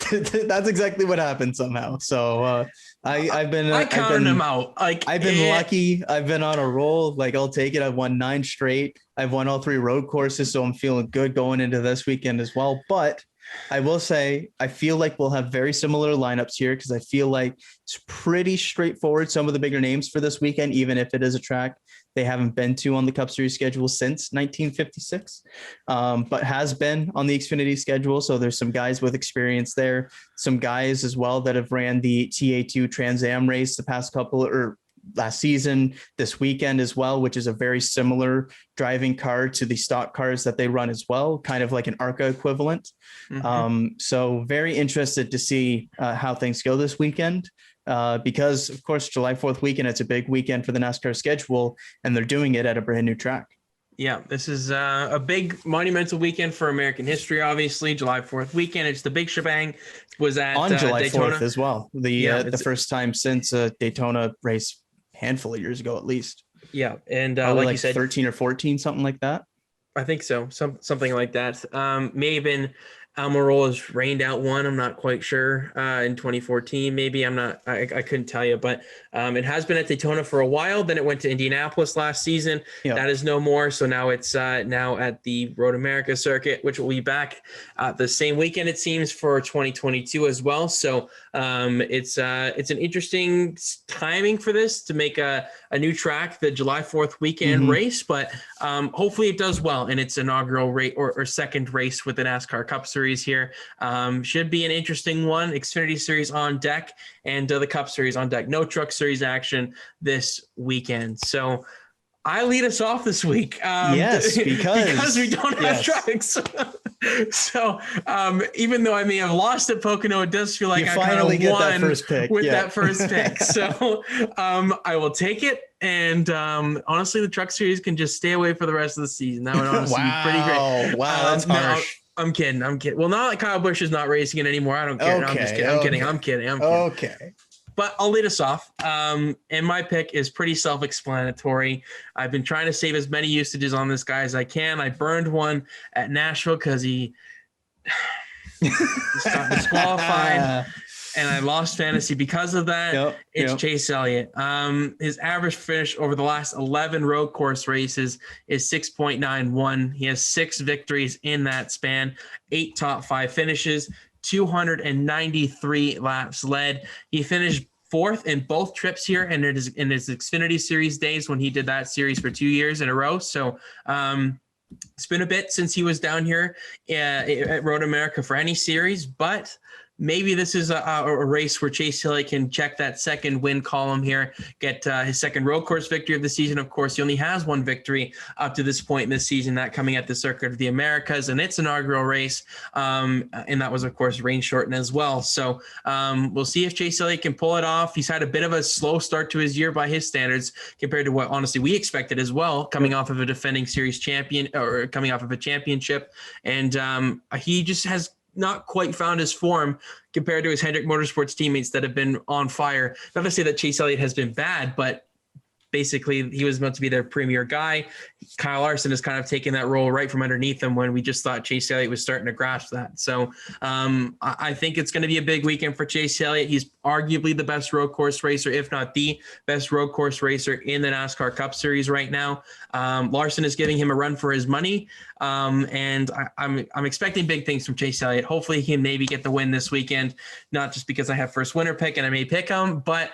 that's exactly what happened somehow. So I counted him out. I've been lucky. I've been on a roll. Like, I'll take it. I've won 9 straight. I've won all 3 road courses, so I'm feeling good going into this weekend as well. But I will say, I feel like we'll have very similar lineups here because I feel like it's pretty straightforward. Some of the bigger names for this weekend, even if it is a track they haven't been to on the Cup Series schedule since 1956, but has been on the Xfinity schedule. So there's some guys with experience there, some guys as well that have ran the TA2 Trans Am race the past couple or last season, this weekend as well, which is a very similar driving car to the stock cars that they run as well, kind of like an ARCA equivalent. So very interested to see how things go this weekend, because of course, July 4th weekend, it's a big weekend for the NASCAR schedule, and they're doing it at a brand new track. Yeah, this is a big monumental weekend for American history, obviously. July 4th weekend. It's the big shebang. Was at on July Daytona 4th as well. The first time since a Daytona race handful of years ago, at least. Yeah. And like you said, 13 or 14, something like that. I think so. Something like that. May have been Almirola's rained out one. I'm not quite sure. In 2014, maybe. I couldn't tell you, but it has been at Daytona for a while. Then it went to Indianapolis last season. Yep. That is no more. So now it's now at the Road America circuit, which will be back the same weekend, it seems, for 2022 as well. So it's an interesting timing for this to make a new track, the July 4th weekend race, but hopefully it does well in its inaugural race or second race with the NASCAR Cup Series here. Should be an interesting one. Xfinity Series on deck and the Cup Series on deck. No Truck Series action this weekend. So I lead us off this week. Yes, because we don't have trucks. So even though I may have lost at Pocono, it does feel like I finally get that first pick with that first pick. So I will take it. And honestly, the Truck Series can just stay away for the rest of the season. That would honestly be pretty great. Wow, that's harsh. I'm kidding. Well, not like Kyle Busch is not racing it anymore. I don't care. No, I'm just kidding. I'm kidding. Okay. But I'll lead us off. And my pick is pretty self-explanatory. I've been trying to save as many usages on this guy as I can. I burned one at Nashville because he got disqualified. And I lost fantasy because of that. It's Chase Elliott. His average finish over the last 11 road course races is 6.91. He has 6 victories in that span, 8 top 5 finishes, 293 laps led. He finished 4th in both trips here and in his Xfinity Series days when he did that series for 2 years in a row. So it's been a bit since he was down here at Road America for any series, but maybe this is a race where Chase Elliott can check that second win column here, get his second road course victory of the season. Of course, he only has 1 victory up to this point in this season, that coming at the Circuit of the Americas and its inaugural race. And that was, of course, rain shortened as well. So we'll see if Chase Elliott can pull it off. He's had a bit of a slow start to his year by his standards compared to what, honestly, we expected as well, coming off of a defending series champion or coming off of a championship. And he just has not quite found his form compared to his Hendrick Motorsports teammates that have been on fire. Not to say that Chase Elliott has been bad, but basically he was meant to be their premier guy. Kyle Larson is kind of taking that role right from underneath him when we just thought Chase Elliott was starting to grasp that. So I think it's going to be a big weekend for Chase Elliott. He's arguably the best road course racer, if not the best road course racer in the NASCAR Cup Series right now. Larson is giving him a run for his money. And I'm expecting big things from Chase Elliott. Hopefully he can maybe get the win this weekend, not just because I have first winner pick and I may pick him, but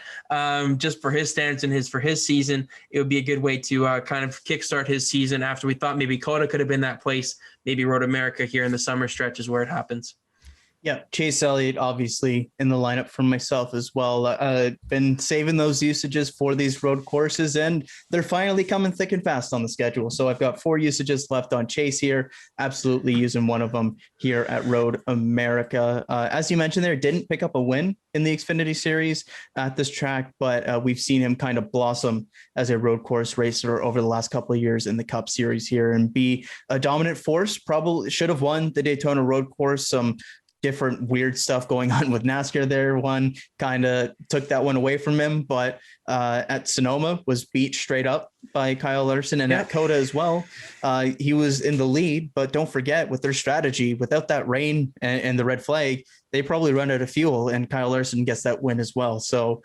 just for his standards and for his season, it would be a good way to kind of kickstart his season after we thought maybe Coda could have been that place. Maybe Road America here in the summer stretch is where it happens. Yeah, Chase Elliott, obviously in the lineup for myself as well. Been saving those usages for these road courses, and they're finally coming thick and fast on the schedule. So I've got 4 usages left on Chase here. Absolutely using one of them here at Road America. As you mentioned there, didn't pick up a win in the Xfinity Series at this track, but we've seen him kind of blossom as a road course racer over the last couple of years in the Cup Series here and be a dominant force. Probably should have won the Daytona road course. Some different weird stuff going on with NASCAR there. One kind of took that one away from him, but at Sonoma was beat straight up by Kyle Larson, and at Coda as well. He was in the lead, but don't forget with their strategy, without that rain and the red flag, they probably run out of fuel, and Kyle Larson gets that win as well. So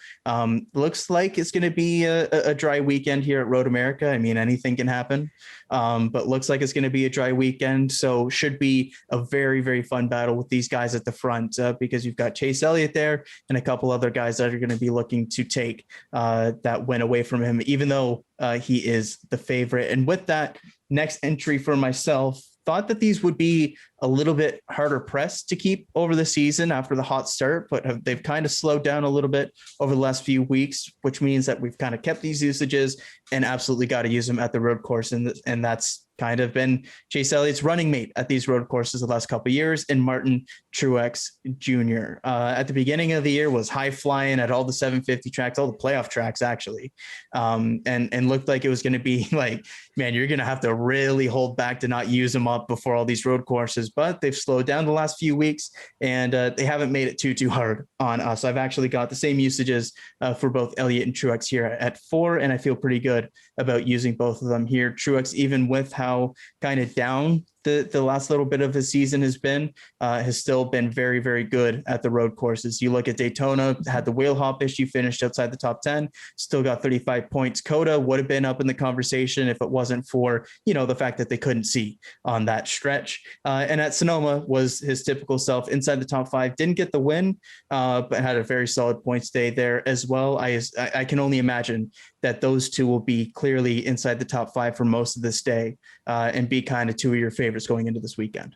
looks like it's going to be a dry weekend here at Road America. I mean, anything can happen, but looks like it's going to be a dry weekend. So should be a very, very fun battle with these guys at the front because you've got Chase Elliott there and a couple other guys that are going to be looking to take that win away from him, even though he is the favorite. And with that next entry for myself, thought that these would be a little bit harder pressed to keep over the season after the hot start, but they've kind of slowed down a little bit over the last few weeks, which means that we've kind of kept these usages and absolutely got to use them at the road course. And that's kind of been Chase Elliott's running mate at these road courses the last couple of years, and Martin Truex Jr. At the beginning of the year was high flying at all the 750 tracks, all the playoff tracks actually, and looked like it was going to be like, man, you're going to have to really hold back to not use them up before all these road courses. But they've slowed down the last few weeks, and they haven't made it too hard on us. I've actually got the same usages for both Elliott and Truex here at 4, and I feel pretty good about using both of them here. Truex, even with how kind of down the last little bit of his season has still been very, very good at the road courses. You look at Daytona, had the wheel hop issue, finished outside the top 10, still got 35 points. Coda would have been up in the conversation if it wasn't for, the fact that they couldn't see on that stretch. And at Sonoma was his typical self, inside the top 5, didn't get the win, but had a very solid points day there as well. I can only imagine that those two will be clearly inside the top 5 for most of this day and be kind of 2 of your favorites going into this weekend.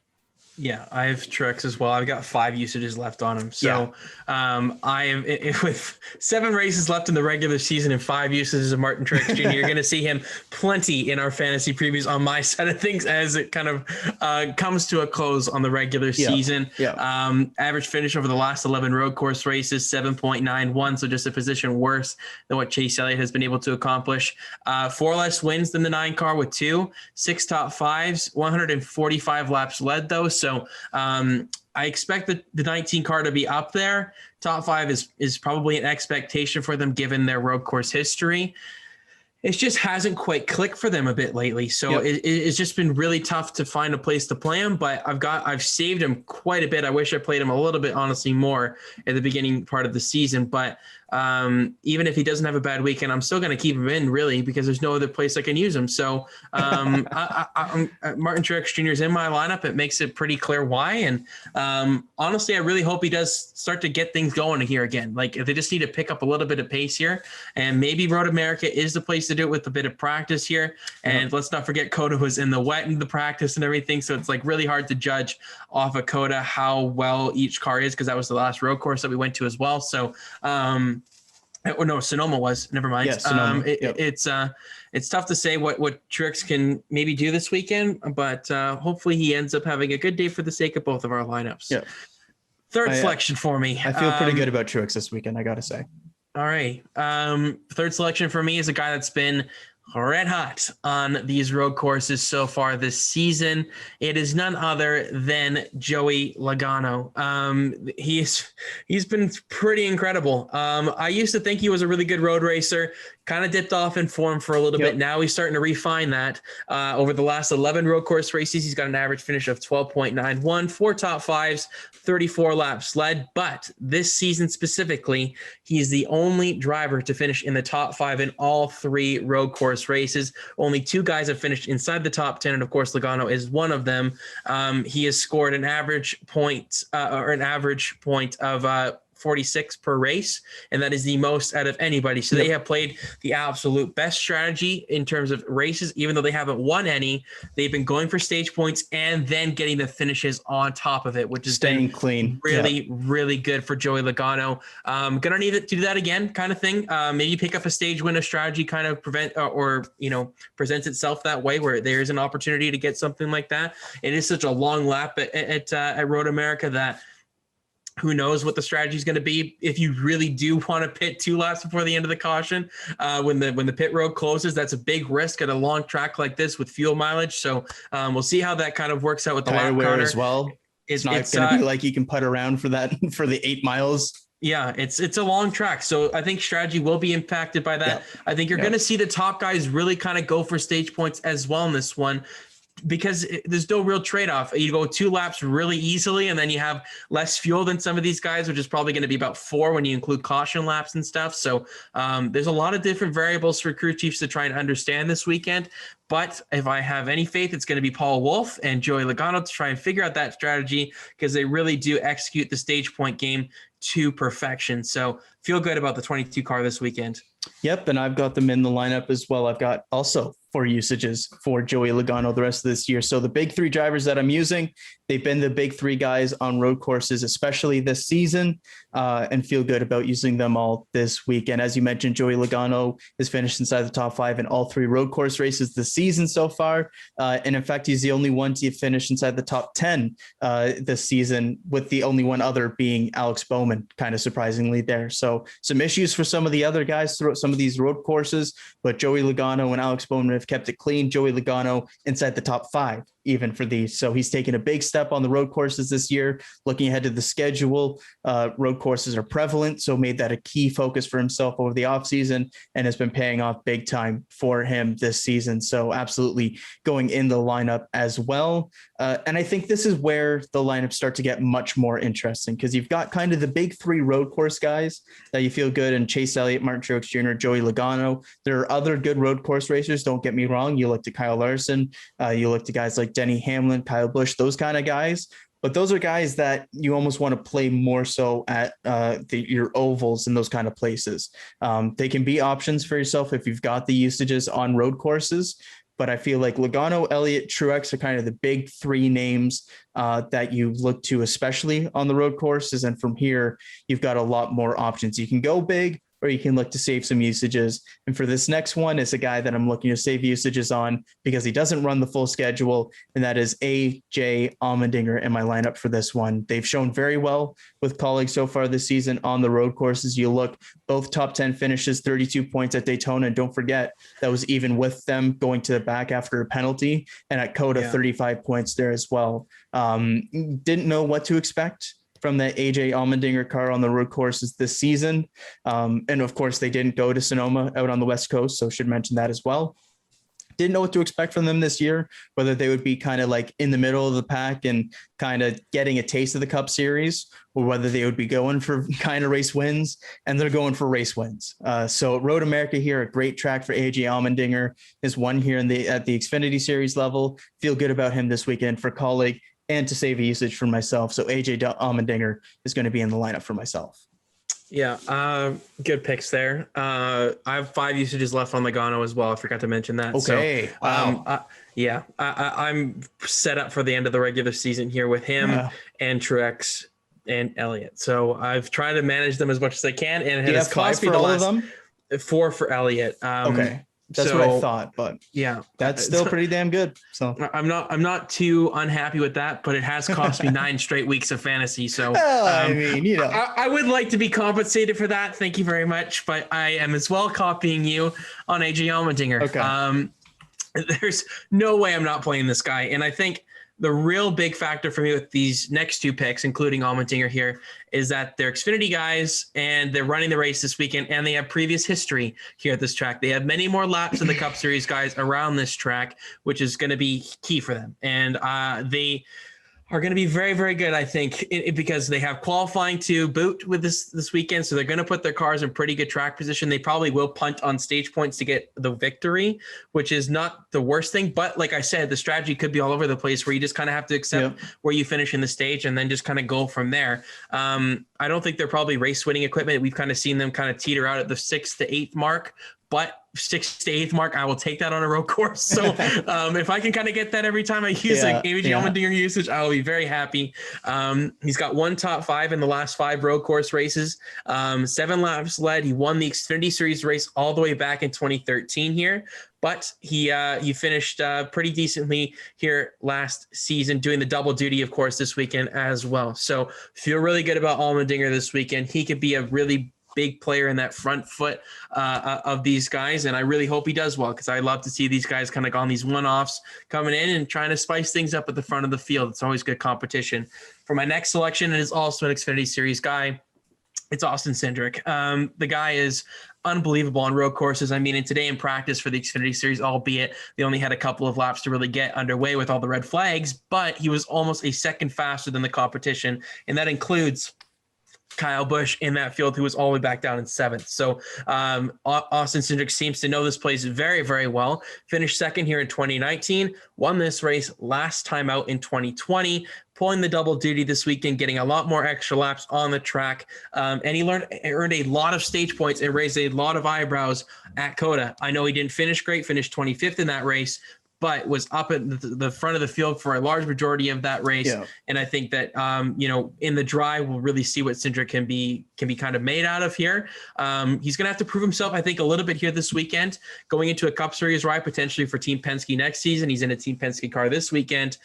Yeah, I have Truex as well. I've got 5 usages left on him. So I am with 7 races left in the regular season and 5 usages of Martin Truex Jr. You're going to see him plenty in our fantasy previews on my side of things as it kind of comes to a close on the regular season. Average finish over the last 11 road course races, 7.91. So just a position worse than what Chase Elliott has been able to accomplish. 4 less wins than the 9 car with 2, 6 top 5s, 145 laps led though. So I expect the 19 car to be up there. Top 5 is probably an expectation for them given their road course history. It just hasn't quite clicked for them a bit lately. So it's just been really tough to find a place to play him, but I've saved him quite a bit. I wish I played him a little bit, honestly, more at the beginning part of the season, but even if he doesn't have a bad weekend, I'm still going to keep him in really because there's no other place I can use him. So Martin Truex Jr. is in my lineup. It makes it pretty clear why. And honestly, I really hope he does start to get things going here again. Like if they just need to pick up a little bit of pace here, and maybe Road America is the place to do it with a bit of practice here. And let's not forget Coda was in the wet in the practice and everything. So it's like really hard to judge off of Coda how well each car is because that was the last road course that we went to as well. So or no, Sonoma was. Never mind. Yeah, Sonoma. It's tough to say what Truex can maybe do this weekend, but hopefully he ends up having a good day for the sake of both of our lineups. Yeah. Third selection for me. I feel pretty good about Truex this weekend, I got to say. All right. Third selection for me is a guy that's been red hot on these road courses so far this season. It is none other than Joey Logano. He's been pretty incredible. I used to think he was a really good road racer, kind of dipped off in form for a little bit. Now he's starting to refine that. Over the last 11 road course races, he's got an average finish of 12.91, 4 top fives, 34 laps led. But this season specifically, he's the only driver to finish in the top 5 in all 3 road course races. Only 2 guys have finished inside the top 10, and of course Logano is one of them. He has scored an average point of 46 per race, and that is the most out of anybody. So they have played the absolute best strategy in terms of races. Even though they haven't won any, they've been going for stage points and then getting the finishes on top of it, which is staying clean. Really good for Joey Logano. Gonna need to do that again, kind of thing. Maybe pick up a stage winner strategy, kind of presents itself that way, where there is an opportunity to get something like that. It is such a long lap at Road America that who knows what the strategy is going to be. If you really do want to pit 2 laps before the end of the caution, when the pit road closes, that's a big risk at a long track like this with fuel mileage. So we'll see how that kind of works out with the tire lap wear counter as well. It's not going to be like you can putt around for that for the 8 miles. Yeah, it's a long track. So I think strategy will be impacted by that. Yep. I think you're going to see the top guys really kind of go for stage points as well in this one, because there's no real trade-off. You go 2 laps really easily, and then you have less fuel than some of these guys, which is probably going to be about 4 when you include caution laps and stuff. So there's a lot of different variables for crew chiefs to try and understand this weekend. But if I have any faith, it's going to be Paul Wolf and Joey Logano to try and figure out that strategy, because they really do execute the stage point game to perfection. So feel good about the 22 car this weekend. Yep, and I've got them in the lineup as well. I've got also 4 usages for Joey Logano the rest of this year. So the big 3 drivers that I'm using, they've been the big 3 guys on road courses, especially this season, and feel good about using them all this weekend. As you mentioned, Joey Logano has finished inside the top 5 in all 3 road course races this season so far. And in fact, he's the only one to finish inside the top 10 this season, with the only one other being Alex Bowman, kind of surprisingly there. So some issues for some of the other guys throughout some of these road courses, but Joey Logano and Alex Bowman have kept it clean. Joey Logano inside the top 5 even for these. So he's taken a big step on the road courses this year. Looking ahead to the schedule, road courses are prevalent, so made that a key focus for himself over the offseason, and has been paying off big time for him this season. So absolutely going in the lineup as well. And I think this is where the lineups start to get much more interesting, because you've got kind of the big 3 road course guys that you feel good in: Chase Elliott, Martin Truex Jr., Joey Logano. There are other good road course racers, don't get me wrong. You look to Kyle Larson, you look to guys like Denny, Hamblin, Kyle Busch, those kind of guys. But those are guys that you almost want to play more so at your ovals and those kind of places. They can be options for yourself if you've got the usages on road courses. But I feel like Logano, Elliott, Truex are kind of the big 3 names that you look to, especially on the road courses. And from here, you've got a lot more options. You can go big, or you can look to save some usages. And for this next one, is a guy that I'm looking to save usages on because he doesn't run the full schedule, and that is AJ Allmendinger in my lineup for this one. They've shown very well with colleagues so far this season on the road courses. You look, both top 10 finishes, 32 points at Daytona. And don't forget, that was even with them going to the back after a penalty, and at Coda, 35 points there as well. Didn't know what to expect from the AJ Allmendinger car on the road courses this season. And of course, they didn't go to Sonoma out on the West Coast, so should mention that as well. Didn't know what to expect from them this year, whether they would be kind of like in the middle of the pack and kind of getting a taste of the Cup Series, or whether they would be going for kind of race wins, and they're going for race wins. So Road America here, a great track for AJ Allmendinger, is one here at the Xfinity Series level. Feel good about him this weekend for colleague, and to save a usage for myself. So AJ Allmendinger is going to be in the lineup for myself. Yeah, good picks there. I have 5 usages left on Logano as well. I forgot to mention that. Okay. So, wow. I'm set up for the end of the regular season here with him and Truex and Elliot. So I've tried to manage them as much as I can, and it has cost me the last 4 for Elliot. Okay. That's what I thought, but yeah, that's still pretty damn good. So I'm not too unhappy with that, but it has cost me 9 straight weeks of fantasy. So I mean, you know, I would like to be compensated for that. Thank you very much, but I am as well copying you on AJ Allmendinger. Okay. There's no way I'm not playing this guy, and I think the real big factor for me with these next 2 picks, including Allmendinger here, is that they're Xfinity guys and they're running the race this weekend and they have previous history here at this track. They have many more laps than the Cup Series guys around this track, which is going to be key for them. And they are going to be very, very good, I think, because they have qualifying to boot with this weekend. So they're going to put their cars in pretty good track position. They probably will punt on stage points to get the victory, which is not the worst thing. But like I said, the strategy could be all over the place where you just kind of have to accept where you finish in the stage and then just kind of go from there. I don't think they're probably race winning equipment. We've kind of seen them kind of teeter out at the 6th to 8th mark. But 6th to 8th mark, I will take that on a road course. So if I can kind of get that every time I use like AJ Allmendinger usage, I will be very happy. He's got 1 top 5 in the last 5 road course races, 7 laps led. He won the Xfinity Series race all the way back in 2013 here. But he finished pretty decently here last season, doing the double duty, of course, this weekend as well. So feel really good about Allmendinger this weekend. He could be a really big player in that front foot of these guys. And I really hope he does well, because I love to see these guys kind of on these one-offs coming in and trying to spice things up at the front of the field. It's always good competition. For my next selection, it is also an Xfinity Series guy. It's Austin Syndrick. The guy is unbelievable on road courses. I mean, and today in practice for the Xfinity Series, albeit they only had a couple of laps to really get underway with all the red flags, but he was almost a second faster than the competition. And that includes Kyle Busch in that field, who was all the way back down in 7th. So Austin Syndrick seems to know this place very, very well. Finished 2nd here in 2019, won this race last time out in 2020, pulling the double duty this weekend, getting a lot more extra laps on the track. And he earned a lot of stage points and raised a lot of eyebrows at COTA. I know he didn't finish great, finished 25th in that race, but was up at the front of the field for a large majority of that race. Yeah. And I think that, in the dry, we'll really see what Syndrick can be kind of made out of here. He's going to have to prove himself, I think, a little bit here this weekend, going into a Cup Series ride, potentially for Team Penske next season. He's in a Team Penske car this weekend.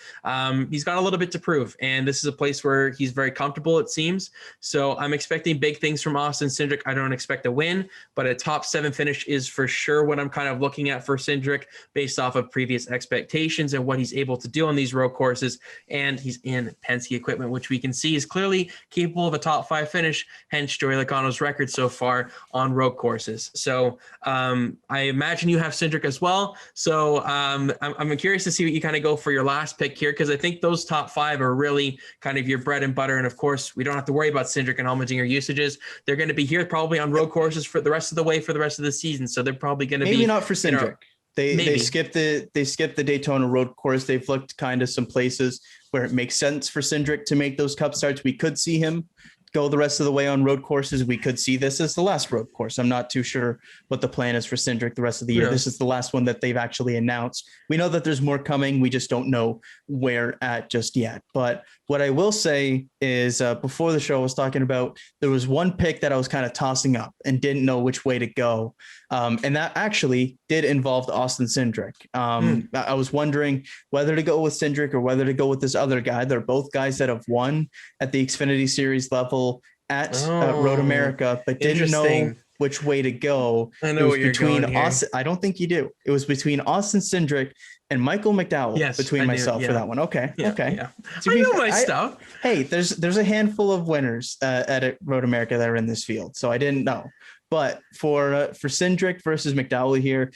He's got a little bit to prove, and this is a place where he's very comfortable, it seems. So I'm expecting big things from Austin Syndrick. I don't expect a win, but a top 7 finish is for sure what I'm kind of looking at for Syndrick based off of previous expectations and what he's able to do on these road courses. And he's in Penske equipment, which we can see is clearly capable of a top 5 finish, hence Joey Logano's record so far on road courses. So I imagine you have Syndrick as well. So I'm curious to see what you kind of go for your last pick here, because I think those top 5 are really kind of your bread and butter. And of course, we don't have to worry about Syndrick and Allmendinger usages. They're going to be here probably on road courses for the rest of the way for the rest of the season. So they're probably going to be maybe not for Syndrick. They skipped the Daytona road course. They've looked kind of some places where it makes sense for Syndrick to make those Cup starts. We could see him go the rest of the way on road courses. We could see this as the last road course. I'm not too sure what the plan is for Syndrick the rest of the year. Yeah. This is the last one that they've actually announced. We know that there's more coming. We just don't know where at just yet. But what I will say is before the show, I was talking about there was one pick that I was kind of tossing up and didn't know which way to go. And that actually did involve Austin Syndrick. I was wondering whether to go with Syndrick or whether to go with this other guy. They're both guys that have won at the Xfinity Series level at Road America, but didn't know which way to go. I know what you're going here. Austin, I don't think you do. It was between Austin Syndrick and Michael McDowell between myself for that one. Okay. Yeah. I know my stuff. Hey, there's a handful of winners at Road America that are in this field, so I didn't know. But for Syndrick versus McDowell here,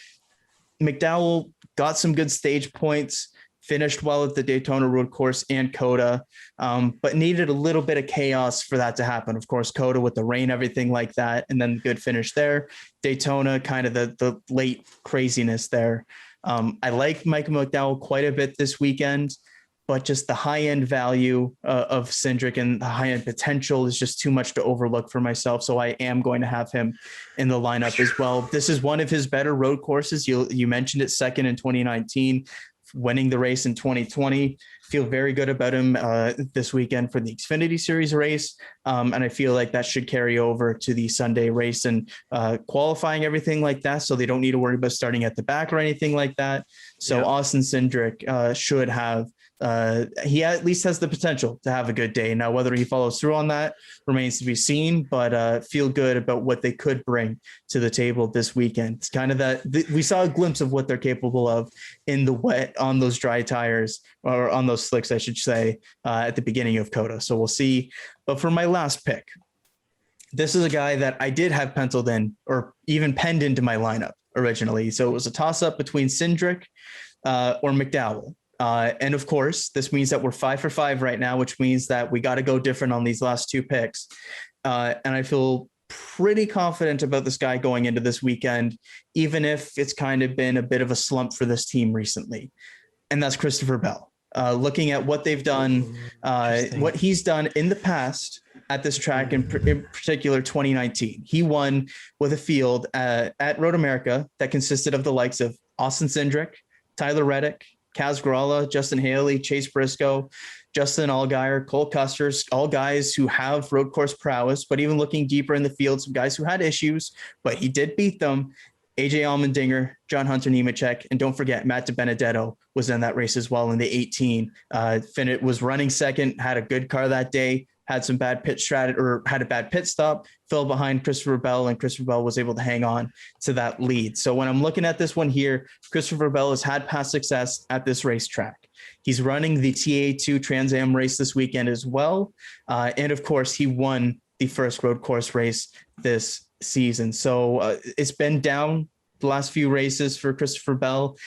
McDowell got some good stage points, finished well at the Daytona road course and COTA, but needed a little bit of chaos for that to happen. Of course, COTA with the rain, everything like that, and then good finish there. Daytona, kind of the late craziness there. I like Michael McDowell quite a bit this weekend, but just the high-end value of Syndrick and the high-end potential is just too much to overlook for myself. So I am going to have him in the lineup as well. This is one of his better road courses. You mentioned it, 2nd in 2019, winning the race in 2020. Feel very good about him this weekend for the Xfinity Series race. And I feel like that should carry over to the Sunday race and qualifying, everything like that. So they don't need to worry about starting at the back or anything like that. So Austin Syndrick should have, he at least has the potential to have a good day. Now, whether he follows through on that remains to be seen, but feel good about what they could bring to the table this weekend. It's kind of that we saw a glimpse of what they're capable of in the wet on those dry tires, or on those slicks, I should say, at the beginning of COTA. So we'll see. But for my last pick, this is a guy that I did have penciled in or even penned into my lineup originally. So it was a toss up between Syndrick or McDowell. And of course, this means that we're 5 for 5 right now, which means that we got to go different on these last two picks. And I feel pretty confident about this guy going into this weekend, even if it's kind of been a bit of a slump for this team recently. And that's Christopher Bell. Looking at what they've done, what he's done in the past at this track, in particular 2019. He won with a field at Road America that consisted of the likes of Austin Syndrick, Tyler Reddick, Kaz Gralla, Justin Haley, Chase Briscoe, Justin Allgaier, Cole Custers, all guys who have road course prowess, but even looking deeper in the field, some guys who had issues, but he did beat them. AJ Allmendinger, John Hunter Nemechek, and don't forget, Matt DiBenedetto was in that race as well in the 18. Finnett was running second, had a good car that day, had some bad pit strat or had a bad pit stop, fell behind Christopher Bell, and Christopher Bell was able to hang on to that lead. So when I'm looking at this one here, Christopher Bell has had past success at this racetrack. He's running the TA2 Trans Am race this weekend as well. And of course, he won the first road course race this season. So it's been down the last few races for Christopher Bell.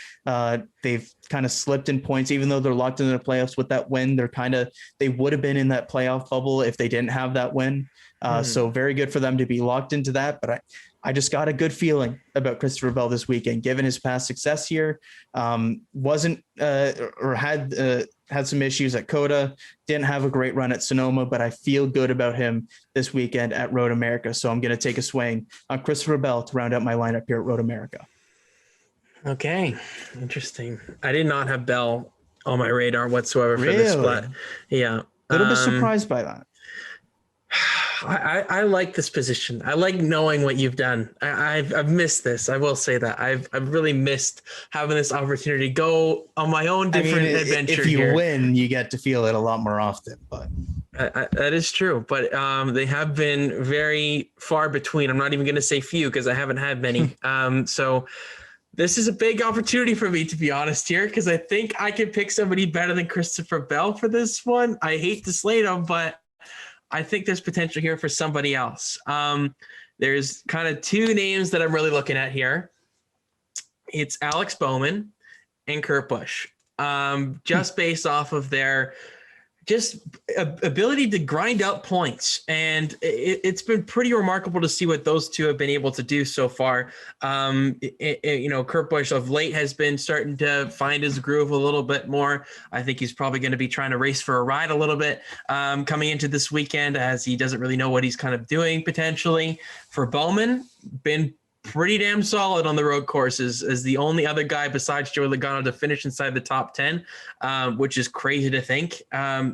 They've kind of slipped in points, even though they're locked into the playoffs with that win. They would have been in that playoff bubble if they didn't have that win. So very good for them to be locked into that. But I just got a good feeling about Christopher Bell this weekend, given his past success here. Wasn't or had some issues at COTA, didn't have a great run at Sonoma, but I feel good about him this weekend at Road America. So I'm going to take a swing on Christopher Bell to round out my lineup here at Road America. Okay. Interesting. I did not have Bell on my radar whatsoever for this split. Yeah. A little bit surprised by that. I like this position. I like knowing what you've done. I've missed this. I will say that I've really missed having this opportunity to go on my own different adventure. If you win, you get to feel it a lot more often. But that is true. But they have been very far between. I'm not even going to say few because I haven't had many. So this is a big opportunity for me, to be honest here, because I think I can pick somebody better than Christopher Bell for this one. I hate to slate him, but I think there's potential here for somebody else. There's kind of two names that I'm really looking at here. It's Alex Bowman and Kurt Busch. Just based off of their just ability to grind out points. And it's been pretty remarkable to see what those two have been able to do so far. Kurt Busch of late has been starting to find his groove a little bit more. I think he's probably going to be trying to race for a ride a little bit coming into this weekend, as he doesn't really know what he's kind of doing potentially. For Bowman, been pretty damn solid on the road courses as the only other guy besides Joey Logano to finish inside the top 10, which is crazy to think.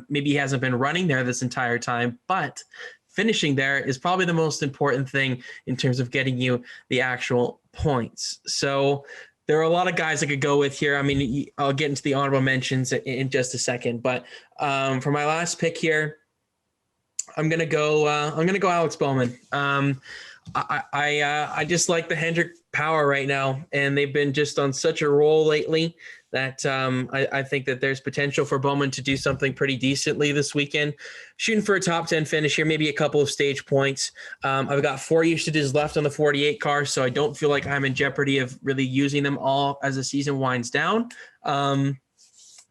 Maybe he hasn't been running there this entire time, but finishing there is probably the most important thing in terms of getting you the actual points. So there are a lot of guys I could go with here. I mean, I'll get into the honorable mentions in just a second, but for my last pick here, I'm going to go Alex Bowman. I just like the Hendrick power right now, and they've been just on such a roll lately that I think that there's potential for Bowman to do something pretty decently this weekend. Shooting for a top 10 finish here, maybe a couple of stage points. I've got 4 usages left on the 48 car, so I don't feel like I'm in jeopardy of really using them all as the season winds down.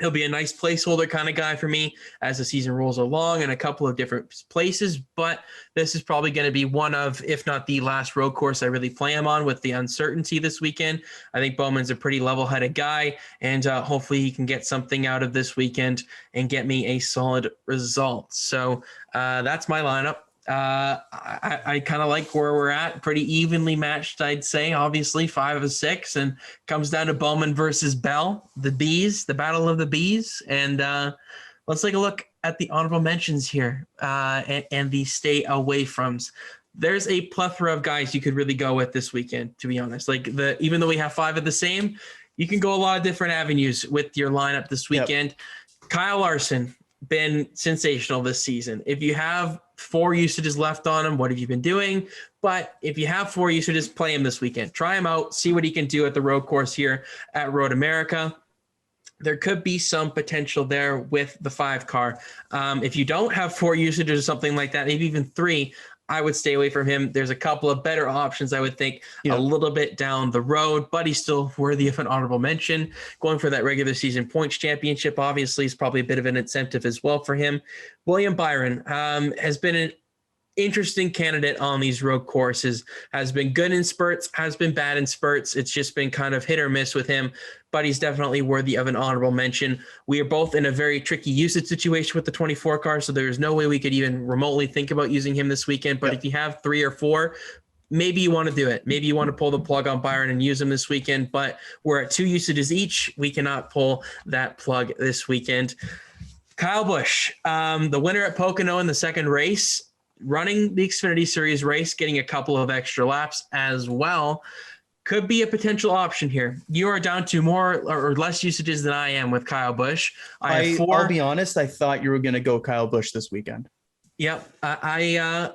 He'll be a nice placeholder kind of guy for me as the season rolls along in a couple of different places, but this is probably going to be one of, if not the last road course I really play him on with the uncertainty this weekend. I think Bowman's a pretty level-headed guy, and hopefully he can get something out of this weekend and get me a solid result. So that's my lineup. I kind of like where we're at. Pretty evenly matched, I'd say. Obviously, 5 of 6, and comes down to Bowman versus Bell, the bees, the battle of the bees. And let's take a look at the honorable mentions here and the stay away froms. There's a plethora of guys you could really go with this weekend, to be honest. Like even though we have 5 of the same, you can go a lot of different avenues with your lineup this weekend. Yep. Kyle Larson, been sensational this season. If you have 4 usages left on him, what have you been doing? But if you have 4 usages, play him this weekend. Try him out, see what he can do at the road course here at Road America. There could be some potential there with the 5 car. If you don't have 4 usages or something like that, maybe even 3, I would stay away from him. There's a couple of better options, I would think, a little bit down the road, but he's still worthy of an honorable mention. Going for that regular season points championship, obviously, is probably a bit of an incentive as well for him. William Byron has been an interesting candidate on these road courses, has been good in spurts, has been bad in spurts. It's just been kind of hit or miss with him, but he's definitely worthy of an honorable mention. We are both in a very tricky usage situation with the 24 car, so there's no way we could even remotely think about using him this weekend. But if you have 3 or 4, maybe you want to do it. Maybe you want to pull the plug on Byron and use him this weekend, but we're at 2 usages each. We cannot pull that plug this weekend. Kyle Busch, the winner at Pocono in the second race, running the Xfinity Series race, getting a couple of extra laps as well, could be a potential option here. You are down to more or less usages than I am with Kyle Busch. I have 4. I'll be honest, I thought you were going to go Kyle Busch this weekend. Yep. I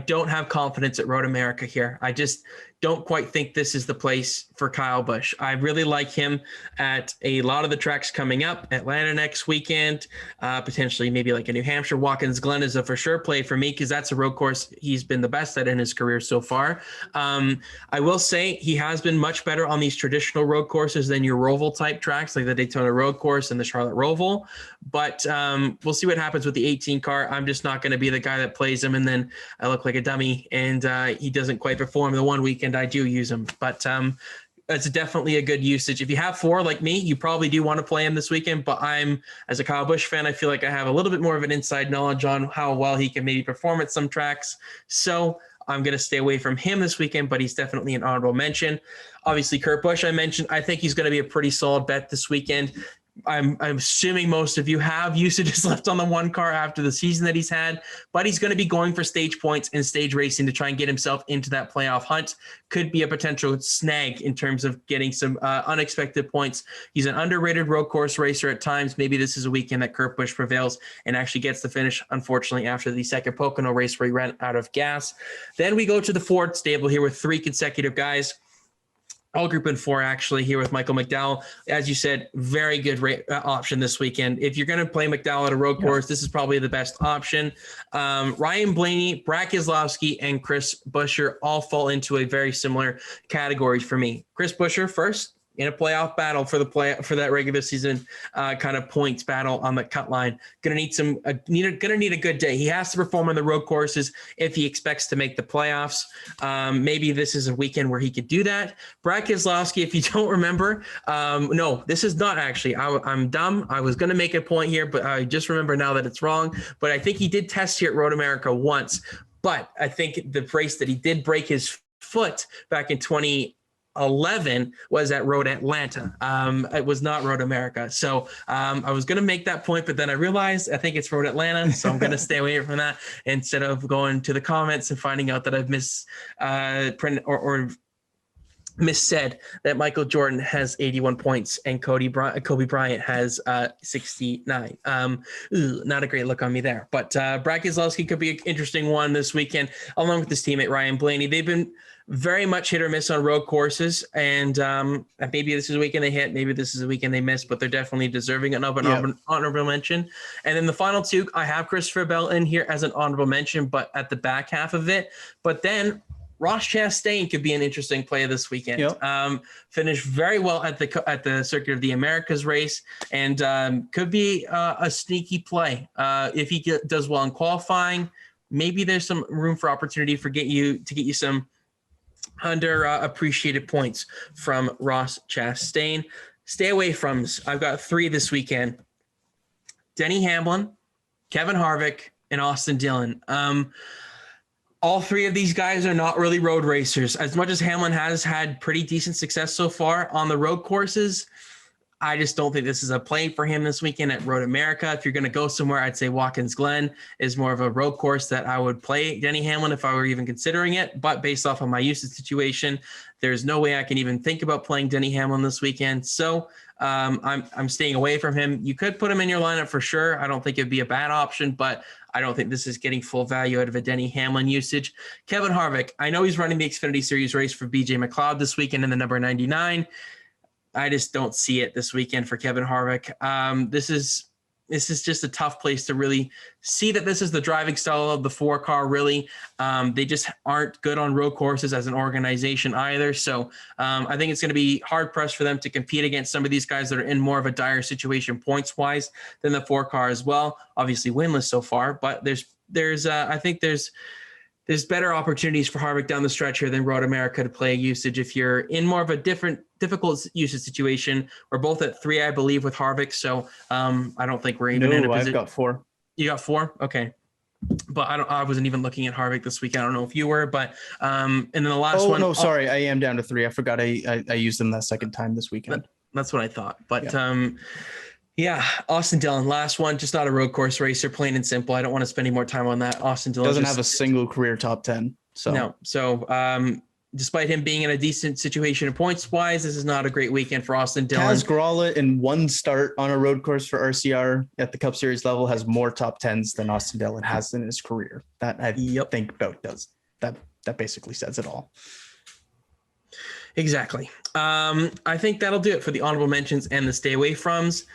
don't have confidence at Road America here. I just don't quite think this is the place for Kyle Busch. I really like him at a lot of the tracks coming up. Atlanta next weekend, potentially maybe like a New Hampshire. Watkins Glen is a for sure play for me because that's a road course he's been the best at in his career so far. I will say he has been much better on these traditional road courses than your Roval type tracks like the Daytona Road Course and the Charlotte Roval. But we'll see what happens with the 18 car. I'm just not going to be the guy that plays him and then I look like a dummy and he doesn't quite perform the one weekend I do use him. But it's definitely a good usage. If you have 4 like me, you probably do want to play him this weekend, but as a Kyle Busch fan, I feel like I have a little bit more of an inside knowledge on how well he can maybe perform at some tracks. So I'm going to stay away from him this weekend, but he's definitely an honorable mention. Obviously, Kurt Busch, I mentioned, I think he's going to be a pretty solid bet this weekend. I'm assuming most of you have usages left on the 1 car after the season that he's had, but he's going to be going for stage points and stage racing to try and get himself into that playoff hunt. Could be a potential snag in terms of getting some unexpected points. He's an underrated road course racer at times. Maybe this is a weekend that Kurt Busch prevails and actually gets the finish, unfortunately, after the second Pocono race where he ran out of gas. Then we go to the Ford stable here with 3 consecutive guys. All group in 4 actually here with Michael Mcdowell. As you said, very good option this weekend. If you're going to play Mcdowell at a road course, this is probably the best option. Ryan Blaney, Brad Keselowski, and Chris Buescher all fall into a very similar category for me. Chris Buescher first in a playoff battle for that regular season kind of points battle on the cut line. Gonna need a good day. He has to perform on the road courses if he expects to make the playoffs. Maybe this is a weekend where he could do that. Brad Keselowski, if you don't remember, no, this is not actually. I'm dumb. I was gonna make a point here, but I just remember now that it's wrong. But I think he did test here at Road America once. But I think the race that he did break his foot back in 2011 was at Road Atlanta. It was not Road America. So I was going to make that point, but then I realized I think it's Road Atlanta. So I'm going to stay away from that instead of going to the comments and finding out that I've misprinted or missaid that Michael Jordan has 81 points and Kobe Bryant has 69. Not a great look on me there, but Brad Keselowski could be an interesting one this weekend along with his teammate Ryan Blaney. They've been very much hit or miss on road courses, and maybe this is a weekend they hit, maybe this is a weekend they miss, but they're definitely deserving of an honorable mention. And then the final 2, I have Christopher Bell in here as an honorable mention, but at the back half of it. But then Ross Chastain could be an interesting play this weekend. Yep. Finished very well at the Circuit of the Americas race, and could be a sneaky play if he does well in qualifying. Maybe there's some room for opportunity to get you some appreciated points from Ross Chastain. Stay away from. I've got 3 this weekend: Denny Hamblin, Kevin Harvick, and Austin Dillon. All three of these guys are not really road racers. As much as Hamlin has had pretty decent success so far on the road courses, I just don't think this is a play for him this weekend at Road America. If you're going to go somewhere, I'd say Watkins Glen is more of a road course that I would play Denny Hamlin if I were even considering it. But based off of my usage situation, there's no way I can even think about playing Denny Hamlin this weekend. So I'm staying away from him. You could put him in your lineup for sure. I don't think it'd be a bad option, but I don't think this is getting full value out of a Denny Hamlin usage. Kevin Harvick, I know he's running the Xfinity Series race for BJ McLeod this weekend in the number 99. I just don't see it this weekend for Kevin Harvick. This is just a tough place to really see that this is the driving style of the 4-car, really. They just aren't good on road courses as an organization either. So I think it's going to be hard-pressed for them to compete against some of these guys that are in more of a dire situation points-wise than the 4-car as well. Obviously winless so far, but I think there's better opportunities for Harvick down the stretch here than Road America to play usage if you're in more of a difficult usage situation. We're both at 3, I believe, with Harvick. So I don't think we're even in a position. I've got 4. You got 4? Okay. But I wasn't even looking at Harvick this weekend. I don't know if you were, but and then the last one. Oh, no, sorry. I am down to 3. I forgot I used them that second time this weekend. That's what I thought. But yeah, Austin Dillon, last one, just not a road course racer, plain and simple. I don't want to spend any more time on that. Austin Dillon doesn't have a single career top 10. So no. So despite him being in a decent situation points wise, this is not a great weekend for Austin Dillon. Kaz Gralla in one start on a road course for RCR at the Cup Series level has more top 10s than Austin Dillon has in his career. That I think about does that basically says it all. Exactly. I think that'll do it for the honorable mentions and the stay away froms.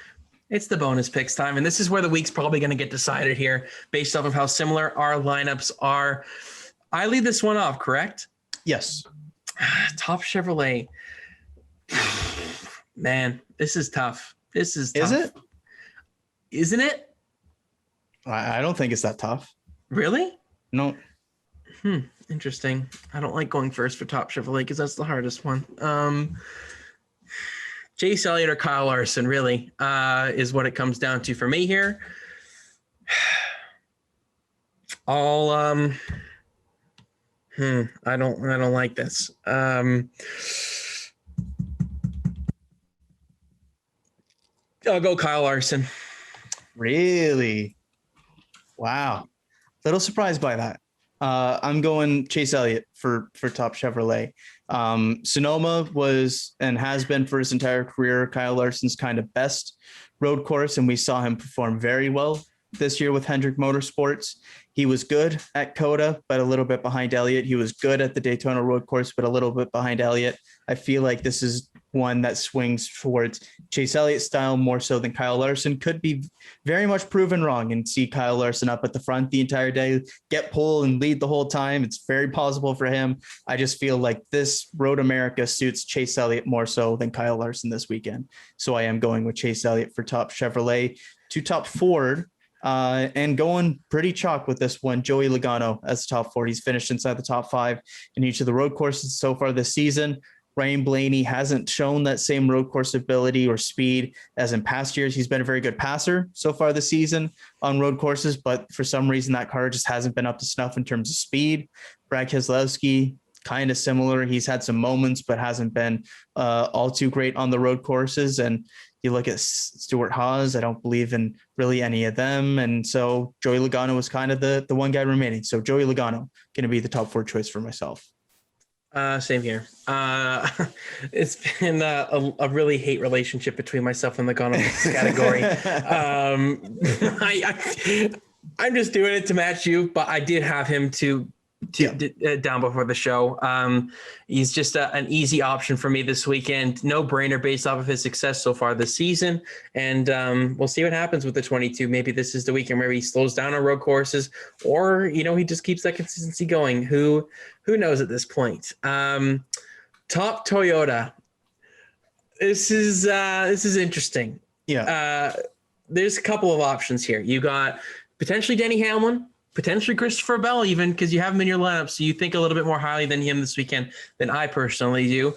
It's the bonus picks time, and this is where the week's probably going to get decided here based off of how similar our lineups are. I lead this one off, correct? Yes. Top Chevrolet. Man, this is tough. This is tough. Is it? Isn't it? I don't think it's that tough. Really? No. Interesting. I don't like going first for Top Chevrolet because that's the hardest one. Chase Elliott or Kyle Larson really is what it comes down to for me here. I don't like this. I'll go Kyle Larson. Really? Wow. Little surprised by that. I'm going Chase Elliott for Top Chevrolet. Sonoma was and has been for his entire career Kyle Larson's kind of best road course, and we saw him perform very well this year with Hendrick Motorsports. He was good at COTA, but a little bit behind Elliott. He was good at the Daytona road course, but a little bit behind Elliott. I feel like this is one that swings towards Chase Elliott style more so than Kyle Larson. Could be very much proven wrong and see Kyle Larson up at the front the entire day, get pole and lead the whole time. It's very possible for him. I just feel like this Road America suits Chase Elliott more so than Kyle Larson this weekend. So I am going with Chase Elliott for Top Chevrolet. To Top Ford, and going pretty chalk with this one, Joey Logano as top 4. He's finished inside the top 5 in each of the road courses so far this season. Ryan Blaney hasn't shown that same road course ability or speed as in past years. He's been a very good passer so far this season on road courses, but for some reason that car just hasn't been up to snuff in terms of speed. Brad Keselowski, kind of similar. He's had some moments, but hasn't been all too great on the road courses. And you look at Stuart Haas, I don't believe in really any of them. And so Joey Logano was kind of the one guy remaining. So Joey Logano going to be the top 4 choice for myself. Same here. It's been a really hate relationship between myself and Logano in this category. I'm just doing it to match you, but I did have him down before the show. He's just an easy option for me this weekend. No brainer based off of his success so far this season. And we'll see what happens with the 22. Maybe this is the weekend where he slows down on road courses, or, he just keeps that consistency going. Who knows at this point? Top Toyota. This is interesting. Yeah. There's a couple of options here. You got potentially Denny Hamlin, potentially Christopher Bell, even because you have him in your lineup. So you think a little bit more highly than him this weekend than I personally do.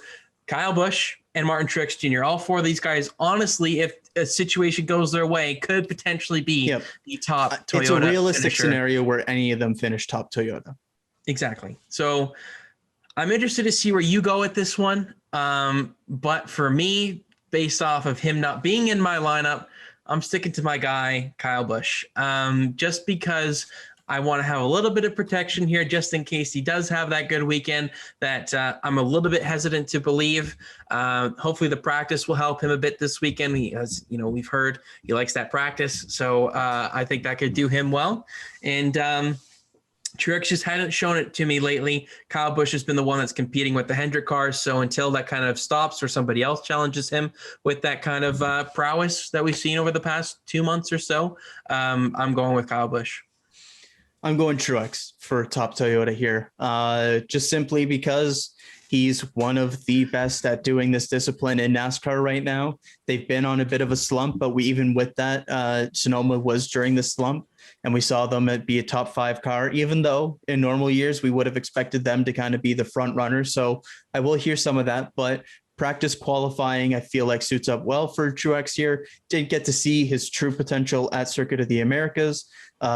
Kyle Busch and Martin Truex Jr. All 4 of these guys, honestly, if a situation goes their way, could potentially be the top Toyota. It's a realistic finisher. scenario where any of them finish top Toyota. Exactly. So I'm interested to see where you go with this one. But for me, based off of him not being in my lineup, I'm sticking to my guy, Kyle Busch, just because I want to have a little bit of protection here just in case he does have that good weekend that I'm a little bit hesitant to believe. Hopefully the practice will help him a bit this weekend. He has, we've heard he likes that practice. So I think that could do him well. And Truex just hadn't shown it to me lately. Kyle Busch has been the one that's competing with the Hendrick cars. So until that kind of stops or somebody else challenges him with that kind of prowess that we've seen over the past 2 months or so, I'm going with Kyle Busch. I'm going Truex for top Toyota here, just simply because he's one of the best at doing this discipline in NASCAR right now. They've been on a bit of a slump, but even with that, Sonoma was during the slump, and we saw them be a top 5 car, even though in normal years we would have expected them to kind of be the front runner. So I will hear some of that, but practice qualifying, I feel like suits up well for Truex here. Did get to see his true potential at Circuit of the Americas.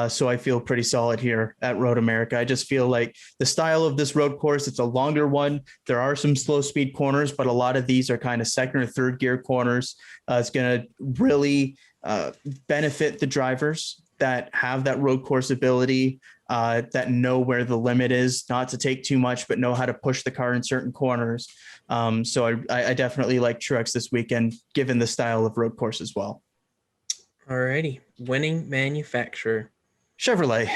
So I feel pretty solid here at Road America. I just feel like the style of this road course, it's a longer one. There are some slow speed corners, but a lot of these are kind of second or third gear corners. It's going to really benefit the drivers that have that road course ability, that know where the limit is, not to take too much, but know how to push the car in certain corners. So I definitely like Truex this weekend, given the style of road course as well. Alrighty, winning manufacturer. Chevrolet.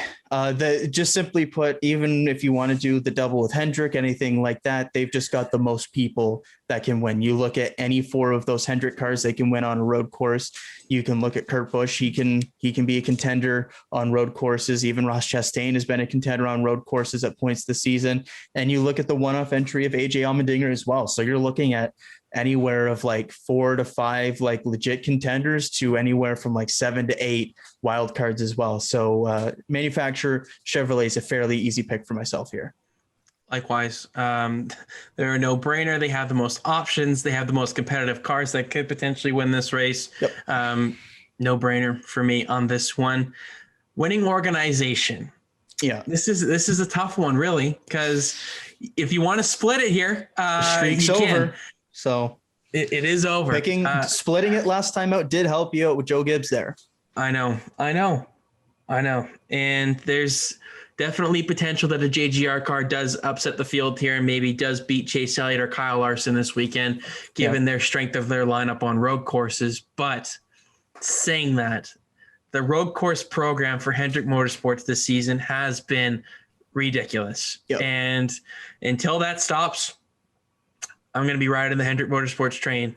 Just simply put, even if you want to do the double with Hendrick, anything like that, they've just got the most people that can win. You look at any 4 of those Hendrick cars, they can win on a road course. You can look at Kurt Busch. He can be a contender on road courses. Even Ross Chastain has been a contender on road courses at points this season. And you look at the one-off entry of AJ Allmendinger as well. So you're looking at anywhere of like 4 to 5 like legit contenders to anywhere from like 7 to 8 wild cards as well. So manufacturer Chevrolet is a fairly easy pick for myself here. Likewise, they're a no-brainer. They have the most options. They have the most competitive cars that could potentially win this race. Yep. No-brainer for me on this one. Winning organization. Yeah, this is a tough one, really, because if you want to split it here, streak's over. So it is over. Splitting it last time out did help you out with Joe Gibbs there. I know. And there's definitely potential that a JGR car does upset the field here and maybe does beat Chase Elliott or Kyle Larson this weekend, given their strength of their lineup on road courses. But saying that, the road course program for Hendrick Motorsports this season has been ridiculous. Yep. And until that stops, I'm going to be riding the Hendrick Motorsports train.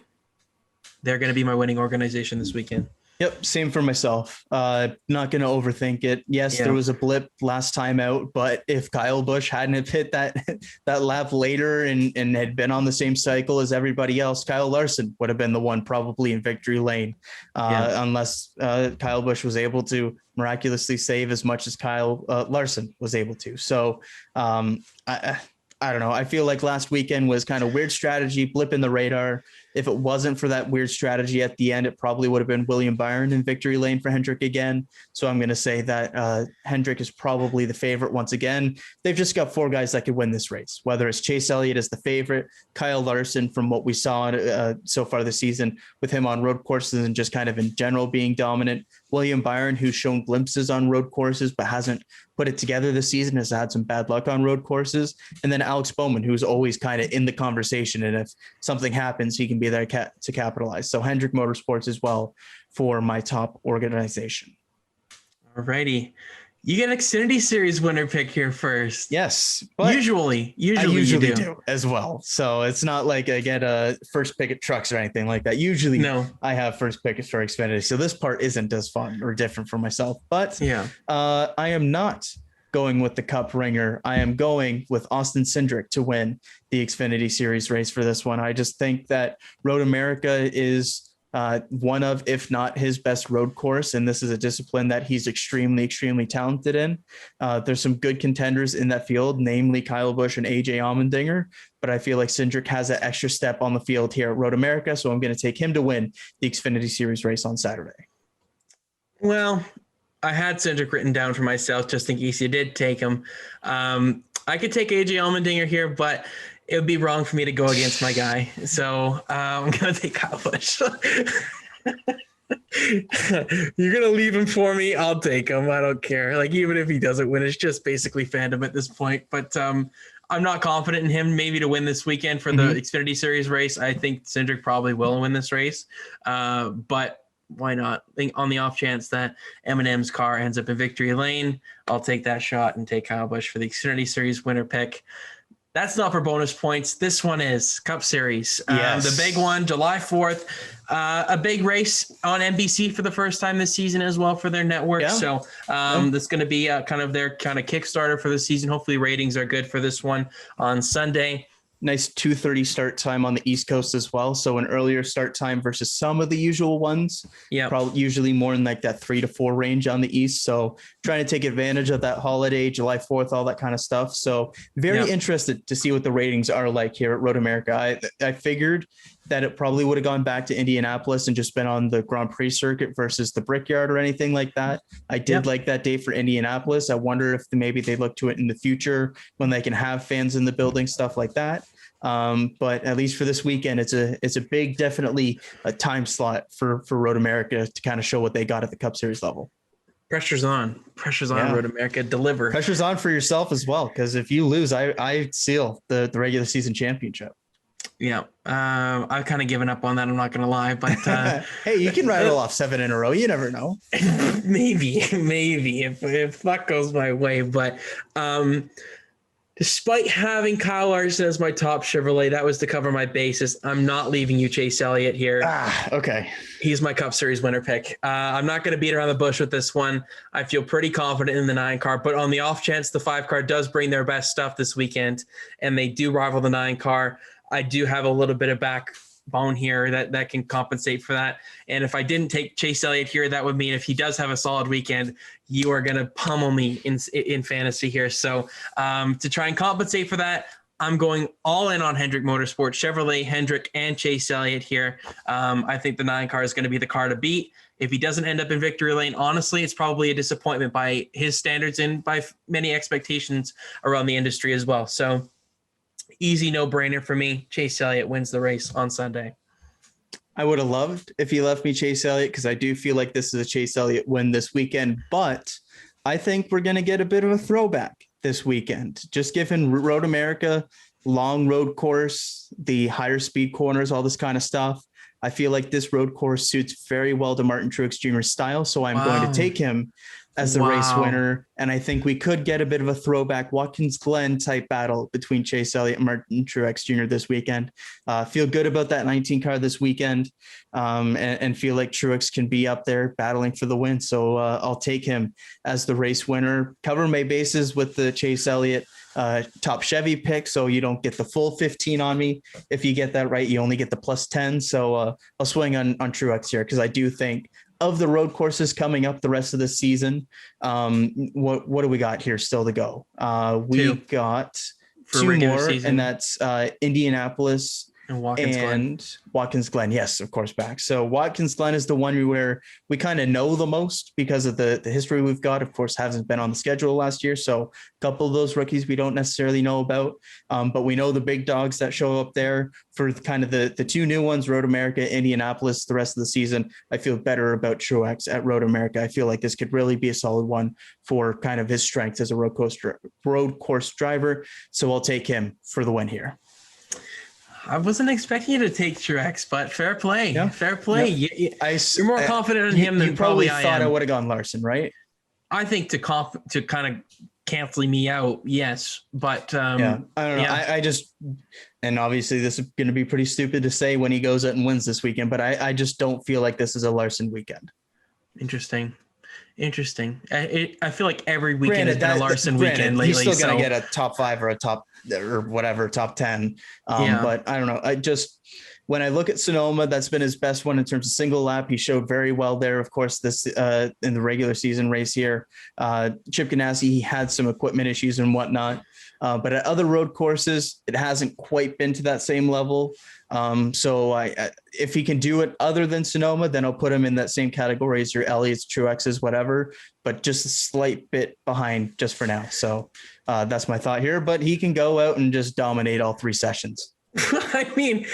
They're going to be my winning organization this weekend. Yep, same for myself. Not going to overthink it. Yes, there was a blip last time out, but if Kyle Busch hadn't have hit that lap later and had been on the same cycle as everybody else, Kyle Larson would have been the one probably in victory lane, unless Kyle Busch was able to miraculously save as much as Kyle Larson was able to. So I don't know. I feel like last weekend was kind of weird strategy, blip in the radar. If it wasn't for that weird strategy at the end, it probably would have been William Byron in victory lane for Hendrick again. So I'm going to say that Hendrick is probably the favorite once again. They've just got 4 guys that could win this race, whether it's Chase Elliott as the favorite, Kyle Larson from what we saw so far this season with him on road courses and just kind of in general being dominant, William Byron, who's shown glimpses on road courses but hasn't put it together this season, has had some bad luck on road courses, and then Alex Bowman, who's always kind of in the conversation, and if something happens, he can be there to capitalize. So Hendrick Motorsports as well for my top organization. All righty. You get an Xfinity Series winner pick here first. Yes. But I usually do as well. So it's not like I get a first pick at trucks or anything like that. Usually I have first pick for Xfinity. So this part isn't as fun or different for myself. But I am not going with the Cup ringer. I am going with Austin Syndrick to win the Xfinity Series race for this one. I just think that Road America is one of, if not his best road course. And this is a discipline that he's extremely, extremely talented in. There's some good contenders in that field, namely Kyle Busch and AJ Allmendinger. But I feel like Syndrick has that extra step on the field here at Road America. So I'm going to take him to win the Xfinity Series race on Saturday. Well, I had Syndrick written down for myself just in case you did take him. I could take AJ Allmendinger here, but it would be wrong for me to go against my guy. So I'm going to take Kyle Busch. You're going to leave him for me. I'll take him. I don't care. Like, even if he doesn't win, it's just basically fandom at this point. But I'm not confident in him maybe to win this weekend for the Xfinity Series race. I think Syndrick probably will win this race. But why not? On the off chance that Eminem's car ends up in victory lane, I'll take that shot and take Kyle Busch for the Xfinity Series winner pick. That's not for bonus points. This one is Cup Series. Yes. The big one, July 4th. A big race on NBC for the first time this season as well for their network. Yeah. So that's going to be kind of their kind of Kickstarter for the season. Hopefully ratings are good for this one on Sunday. Nice 2:30 start time on the East Coast as well. So an earlier start time versus some of the usual ones. Yeah. Probably usually more in like that 3 to 4 range on the East. So trying to take advantage of that holiday, July 4th, all that kind of stuff. So very interested to see what the ratings are like here at Road America. I figured that it probably would have gone back to Indianapolis and just been on the Grand Prix circuit versus the Brickyard or anything like that. I did like that day for Indianapolis. I wonder if maybe they look to it in the future when they can have fans in the building, stuff like that. But at least for this weekend, it's a big, definitely a time slot for Road America to kind of show what they got at the Cup Series level. Pressure's on Road America. Deliver. Pressure's on for yourself as well, because if you lose, I seal the regular season championship. Yeah. I've kind of given up on that. I'm not going to lie, but hey, you can rattle off 7 in a row. You never know. maybe if luck goes my way, but despite having Kyle Larson as my top Chevrolet, that was to cover my bases. I'm not leaving you Chase Elliott here. Okay. He's my Cup Series winner pick. I'm not going to beat around the bush with this one. I feel pretty confident in the 9 car, but on the off chance the 5 car does bring their best stuff this weekend and they do rival the 9 car, I do have a little bit of backbone here that can compensate for that. And if I didn't take Chase Elliott here, that would mean if he does have a solid weekend, you are going to pummel me in fantasy here. So to try and compensate for that, I'm going all in on Hendrick Motorsports, Chevrolet, Hendrick, and Chase Elliott here. I think the 9 car is going to be the car to beat. If he doesn't end up in victory lane, honestly, it's probably a disappointment by his standards and by many expectations around the industry as well. So easy no-brainer for me. Chase Elliott wins the race on Sunday. I would have loved if he left me Chase Elliott, because I do feel like this is a Chase Elliott win this weekend, but I think we're going to get a bit of a throwback this weekend. Just given Road America, long road course, the higher speed corners, all this kind of stuff. I feel like this road course suits very well to Martin Truex Jr.'s style, so I'm going to take him as the race winner. And I think we could get a bit of a throwback Watkins Glen type battle between Chase Elliott and Martin Truex Jr. this weekend. Feel good about that 19 car this weekend, and feel like Truex can be up there battling for the win. So I'll take him as the race winner. Cover my bases with the Chase Elliott top Chevy pick, so you don't get the full 15 on me. If you get that right, you only get the plus 10. So I'll swing on Truex here, because I do think of the road courses coming up the rest of the season, what do we got here still to go? We got 2 more, season. And that's Indianapolis and Watkins Glen. Yes, of course, back. So Watkins Glen is the one where we kind of know the most because of the history we've got. Of course, hasn't been on the schedule last year. So a couple of those rookies we don't necessarily know about, but we know the big dogs that show up there. For kind of the 2 new ones, Road America, Indianapolis, the rest of the season, I feel better about Truex at Road America. I feel like this could really be a solid one for kind of his strength as a road course driver. So I'll take him for the win here. I wasn't expecting you to take Truex, but fair play. Yeah. Fair play. Yeah. You're more confident in him than you probably I thought am. I would have gone Larson, right? I think to kind of canceling me out, yes. But I don't know. Yeah. I just, and obviously this is going to be pretty stupid to say when he goes out and wins this weekend, but I just don't feel like this is a Larson weekend. Interesting. I feel like every weekend has been a Larson weekend lately. He's still going to get a top 5 or a top or whatever, top 10. But I don't know. when I look at Sonoma, that's been his best one in terms of single lap. He showed very well there. Of course, this in the regular season race here, Chip Ganassi, he had some equipment issues and whatnot. But at other road courses, it hasn't quite been to that same level. So if he can do it other than Sonoma, then I'll put him in that same category as your Elliott's, Truex's, whatever, but just a slight bit behind just for now. So that's my thought here, but he can go out and just dominate all 3 sessions. I mean,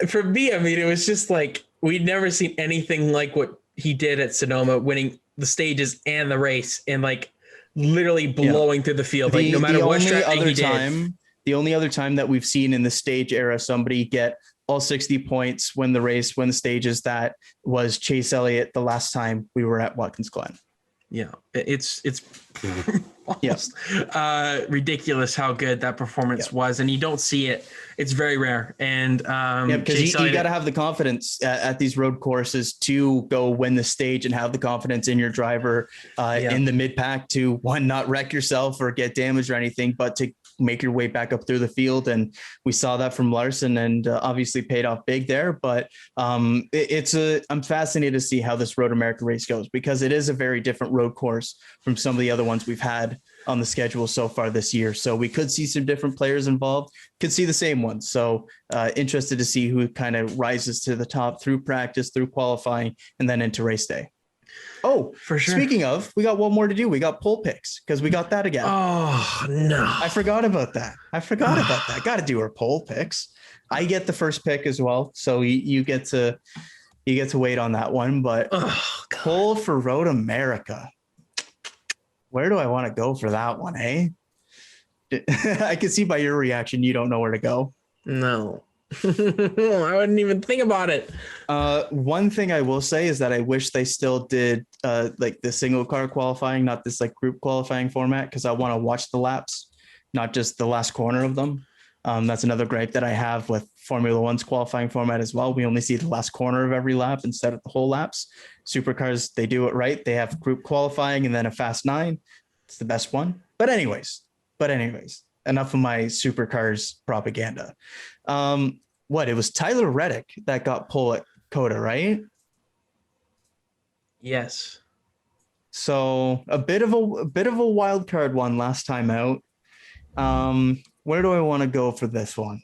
for me, it was just like, we'd never seen anything like what he did at Sonoma, winning the stages and the race and like literally blowing through the field. Like no matter what strategy he did. The only other time that we've seen in the stage era, somebody get all 60 points, win the race, win the stages, that was Chase Elliott the last time we were at Watkins Glen. Yeah, it's almost ridiculous how good that performance was, and you don't see it. It's very rare, and because you got to have the confidence at these road courses to go win the stage and have the confidence in your driver in the mid pack to, one, not wreck yourself or get damaged or anything, but to make your way back up through the field. And we saw that from Larson, and obviously paid off big there. But I'm fascinated to see how this Road America race goes, because it is a very different road course from some of the other ones we've had on the schedule so far this year. So we could see some different players involved, could see the same ones. So interested to see who kind of rises to the top through practice, through qualifying, and then into race day. Oh, for sure. Speaking of, we got one more to do. We got pole picks, because we got that again. Oh, no. I forgot about that. Got to do our pole picks. I get the first pick as well. So you get to wait on that one. But pole for Road America. Where do I want to go for that one, eh? I can see by your reaction you don't know where to go. No. I wouldn't even think about it. One thing I will say is that I wish they still did like the single car qualifying, not this like group qualifying format, because I want to watch the laps, not just the last corner of them. That's another gripe that I have with Formula One's qualifying format as well. We only see the last corner of every lap instead of the whole laps. Supercars, they do it right. They have group qualifying and then a fast 9. It's the best one. But anyways, enough of my supercars propaganda. It was Tyler Reddick that got pole at Coda, right? Yes. So a bit of a wild card one last time out. Where do I want to go for this one?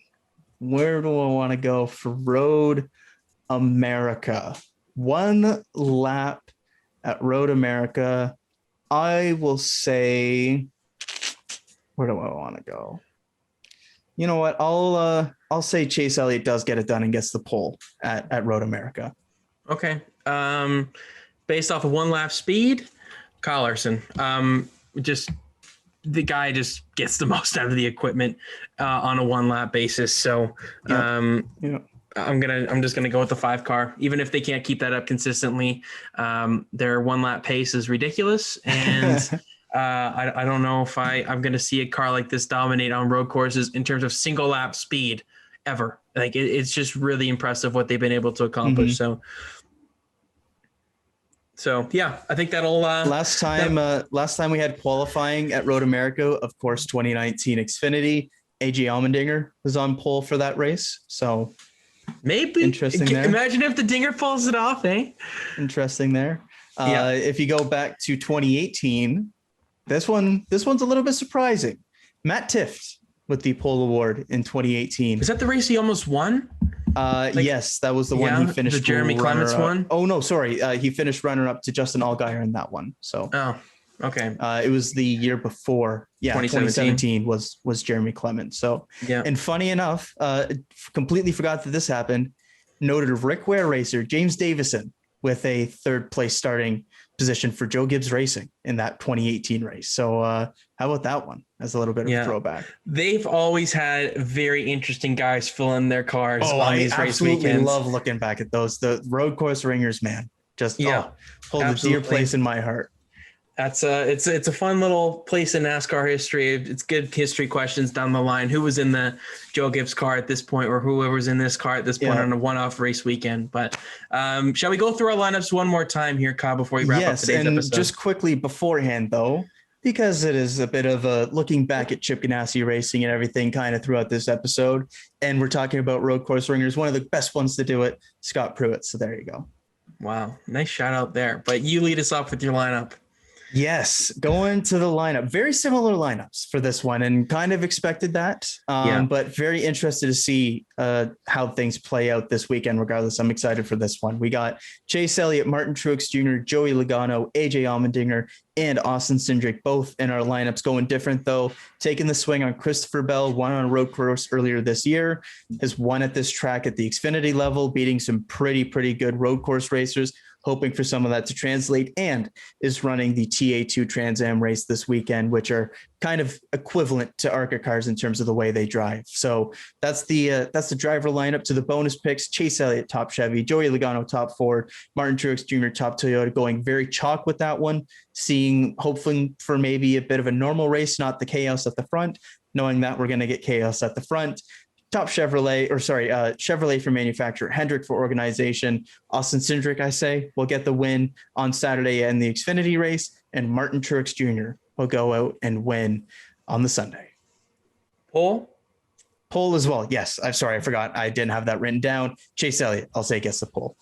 Where do I want to go for Road America? One lap at Road America. I will say, where do I want to go? You know what? I'll say Chase Elliott does get it done and gets the pole at Road America. Okay. Based off of one lap speed, Kyle Larson. The guy just gets the most out of the equipment on a one lap basis. So I'm just gonna go with the 5 car, even if they can't keep that up consistently. Their one lap pace is ridiculous, and I don't know if I'm gonna see a car like this dominate on road courses in terms of single lap speed ever. Like it's just really impressive what they've been able to accomplish. Mm-hmm. So yeah, I think that'll last time we had qualifying at Road America, of course, 2019 Xfinity, AJ Allmendinger was on pole for that race. So maybe interesting there. Imagine if the Dinger pulls it off, eh? Interesting there. If you go back to 2018, this one's a little bit surprising. Matt Tifft with the pole award in 2018. Is that the race he almost won? Yes, that was the one he finished. The Jeremy Clements one? Oh, no, sorry. He finished runner-up to Justin Allgaier in that one. So. Oh, okay. It was the year before. Yeah, 2017 was Jeremy Clements. So, yeah. And funny enough, completely forgot that this happened. Noted Rick Ware racer James Davison with a 3rd place starting position for Joe Gibbs Racing in that 2018 race. So how about that one as a little bit of a throwback? They've always had very interesting guys fill in their cars on these race weekends. I love looking back at those. The road course ringers, man, just hold a dear place in my heart. That's it's a fun little place in NASCAR history. It's good history questions down the line. Who was in the Joe Gibbs car at this point, or whoever's in this car at this point on a one-off race weekend? But shall we go through our lineups one more time here, Kyle, before we wrap up today's episode? Just quickly beforehand, though, Because it is a bit of a looking back at Chip Ganassi Racing and everything kind of throughout this episode. And we're talking about road course ringers, one of the best ones to do it, Scott Pruitt. So there you go. Wow. Nice shout out there. But you lead us off with your lineup. Yes, going to the lineup. Very similar lineups for this one, and kind of expected that. But very interested to see how things play out this weekend. Regardless, I'm excited for this one. We got Chase Elliott, Martin Truex Jr., Joey Logano, AJ Allmendinger, and Austin Syndrick, both in our lineups. Going different though, taking the swing on Christopher Bell, won on a road course earlier this year, has won at this track at the Xfinity level, beating some pretty good road course racers, hoping for some of that to translate, and is running the TA2 Trans Am race this weekend, which are kind of equivalent to ARCA cars in terms of the way they drive. So that's the driver lineup. To the bonus picks: Chase Elliott, top Chevy; Joey Logano, top Ford; Martin Truex Jr., top Toyota. Going very chalk with that one, hoping for maybe a bit of a normal race, not the chaos at the front, knowing that we're going to get chaos at the front. Top Chevrolet for manufacturer, Hendrick for organization, Austin Syndrick, I say, will get the win on Saturday in the Xfinity race, and Martin Truex Jr. will go out and win on the Sunday. Pole as well. Yes, I'm sorry, I forgot. I didn't have that written down. Chase Elliott, I'll say gets the pole.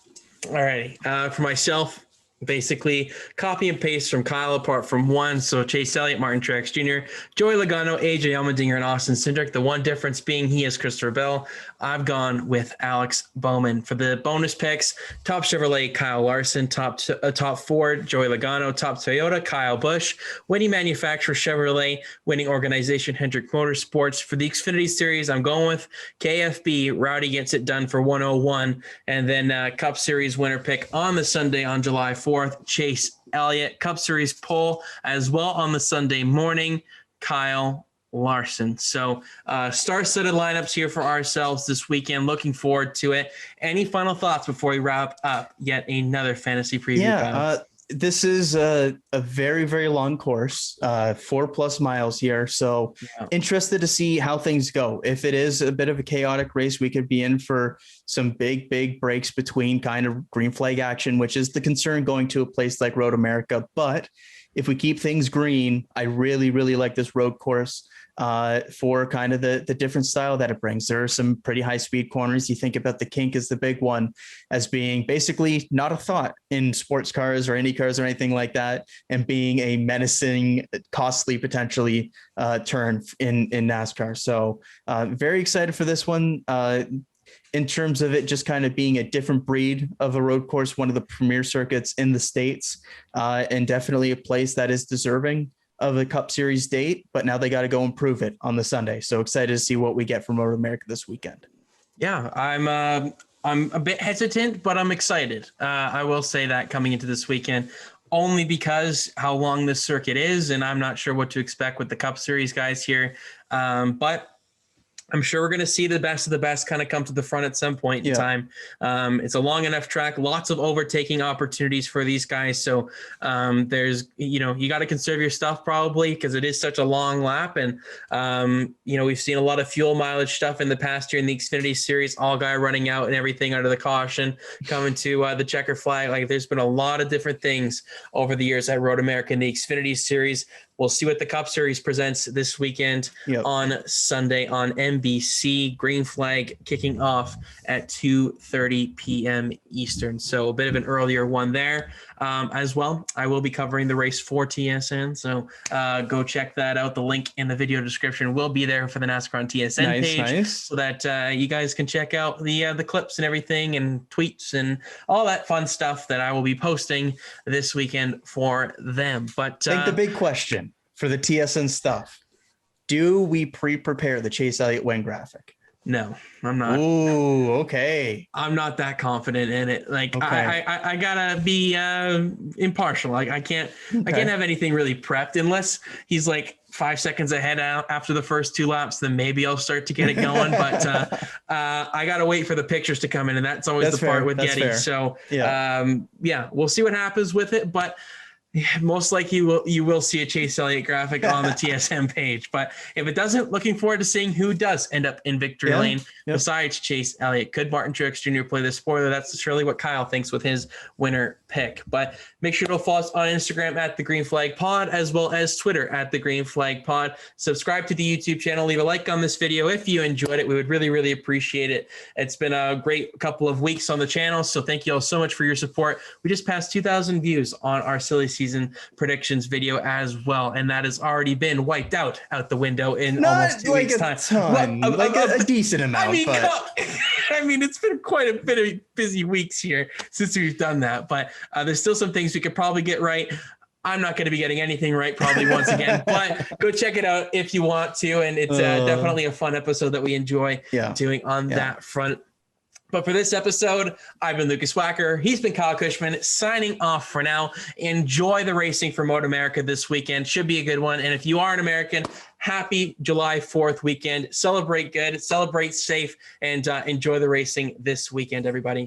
All righty. For myself, basically copy and paste from Kyle apart from one. So Chase Elliott, Martin Truex Jr., Joey Logano, AJ Allmendinger, and Austin Syndrick. The one difference being he is Christopher Bell. I've gone with Alex Bowman. For the bonus picks: top Chevrolet, Kyle Larson; top Ford, Joey Logano; top Toyota, Kyle Busch; winning manufacturer, Chevrolet; winning organization, Hendrick Motorsports. For the Xfinity Series, I'm going with KFB. Rowdy gets it done for 101. And then Cup Series winner pick on the Sunday on July 4th, Chase Elliott. Cup Series pole as well on the Sunday morning, Kyle Larson. So star-studded lineups here for ourselves this weekend. Looking forward to it. Any final thoughts before we wrap up yet another fantasy preview? This is a very long course, 4+ miles here. So interested to see how things go. If it is a bit of a chaotic race, we could be in for some big breaks between kind of green flag action, which is the concern going to a place like Road America. But if we keep things green, I really like this road course for kind of the different style that it brings. There are some pretty high speed corners. You think about the kink as the big one, as being basically not a thought in sports cars or Indy cars or anything like that, and being a menacing, costly, potentially turn in NASCAR. So very excited for this one. In terms of it just kind of being a different breed of a road course, one of the premier circuits in the States, and definitely a place that is deserving of a Cup Series date, but now they got to go improve it on the Sunday. So excited to see what we get from Road America this weekend. Yeah, I'm a bit hesitant, but I'm excited. I will say that coming into this weekend, only because how long this circuit is, and I'm not sure what to expect with the Cup Series guys here. But I'm sure we're going to see the best of the best kind of come to the front at some point in time. It's a long enough track, lots of overtaking opportunities for these guys. So there's, you got to conserve your stuff probably because it is such a long lap. And, we've seen a lot of fuel mileage stuff in the past year in the Xfinity Series, all guy running out and everything under the caution, coming to the checker flag. Like there's been a lot of different things over the years at Road America in the Xfinity Series. We'll see what the Cup Series presents this weekend on Sunday on NBC. Green flag kicking off at 2:30 p.m. Eastern. So a bit of an earlier one there as well. I will be covering the race for TSN. So go check that out. The link in the video description will be there for the NASCAR on TSN page so that you guys can check out the clips and everything and tweets and all that fun stuff that I will be posting this weekend for them. But I think the big question for the TSN stuff: do we prepare the Chase Elliott win graphic? No, I'm not. Ooh, okay. I'm not that confident in it. Like I gotta be impartial. Like I can't have anything really prepped unless he's like 5 seconds ahead out after the first 2 laps. Then maybe I'll start to get it going. But I gotta wait for the pictures to come in, and that's always the part with Getty. So we'll see what happens with it. But Most likely you will see a Chase Elliott graphic on the TSM page. But if it doesn't, looking forward to seeing who does end up in victory lane besides Chase Elliott. Could Martin Truex Jr. play this? Spoiler, that's surely what Kyle thinks with his winner pick. But make sure to follow us on Instagram at The Green Flag Pod, as well as Twitter at The Green Flag Pod. Subscribe to the YouTube channel. Leave a like on this video if you enjoyed it. We would really, really appreciate it. It's been a great couple of weeks on the channel, so thank you all so much for your support. We just passed 2,000 views on our silly season predictions video as well, and that has already been wiped out the window in almost 2 weeks time. A decent amount. I mean, it's been quite a bit of busy weeks here since we've done that, but there's still some things we could probably get right. I'm not going to be getting anything right probably once again, but go check it out if you want to, and it's definitely a fun episode that we enjoy doing on that front. But for this episode, I've been Lukas Wacker. He's been Kyle Cushman, signing off for now. Enjoy the racing for Motor America this weekend. Should be a good one. And if you are an American, happy July 4th weekend. Celebrate good, celebrate safe, and enjoy the racing this weekend, everybody.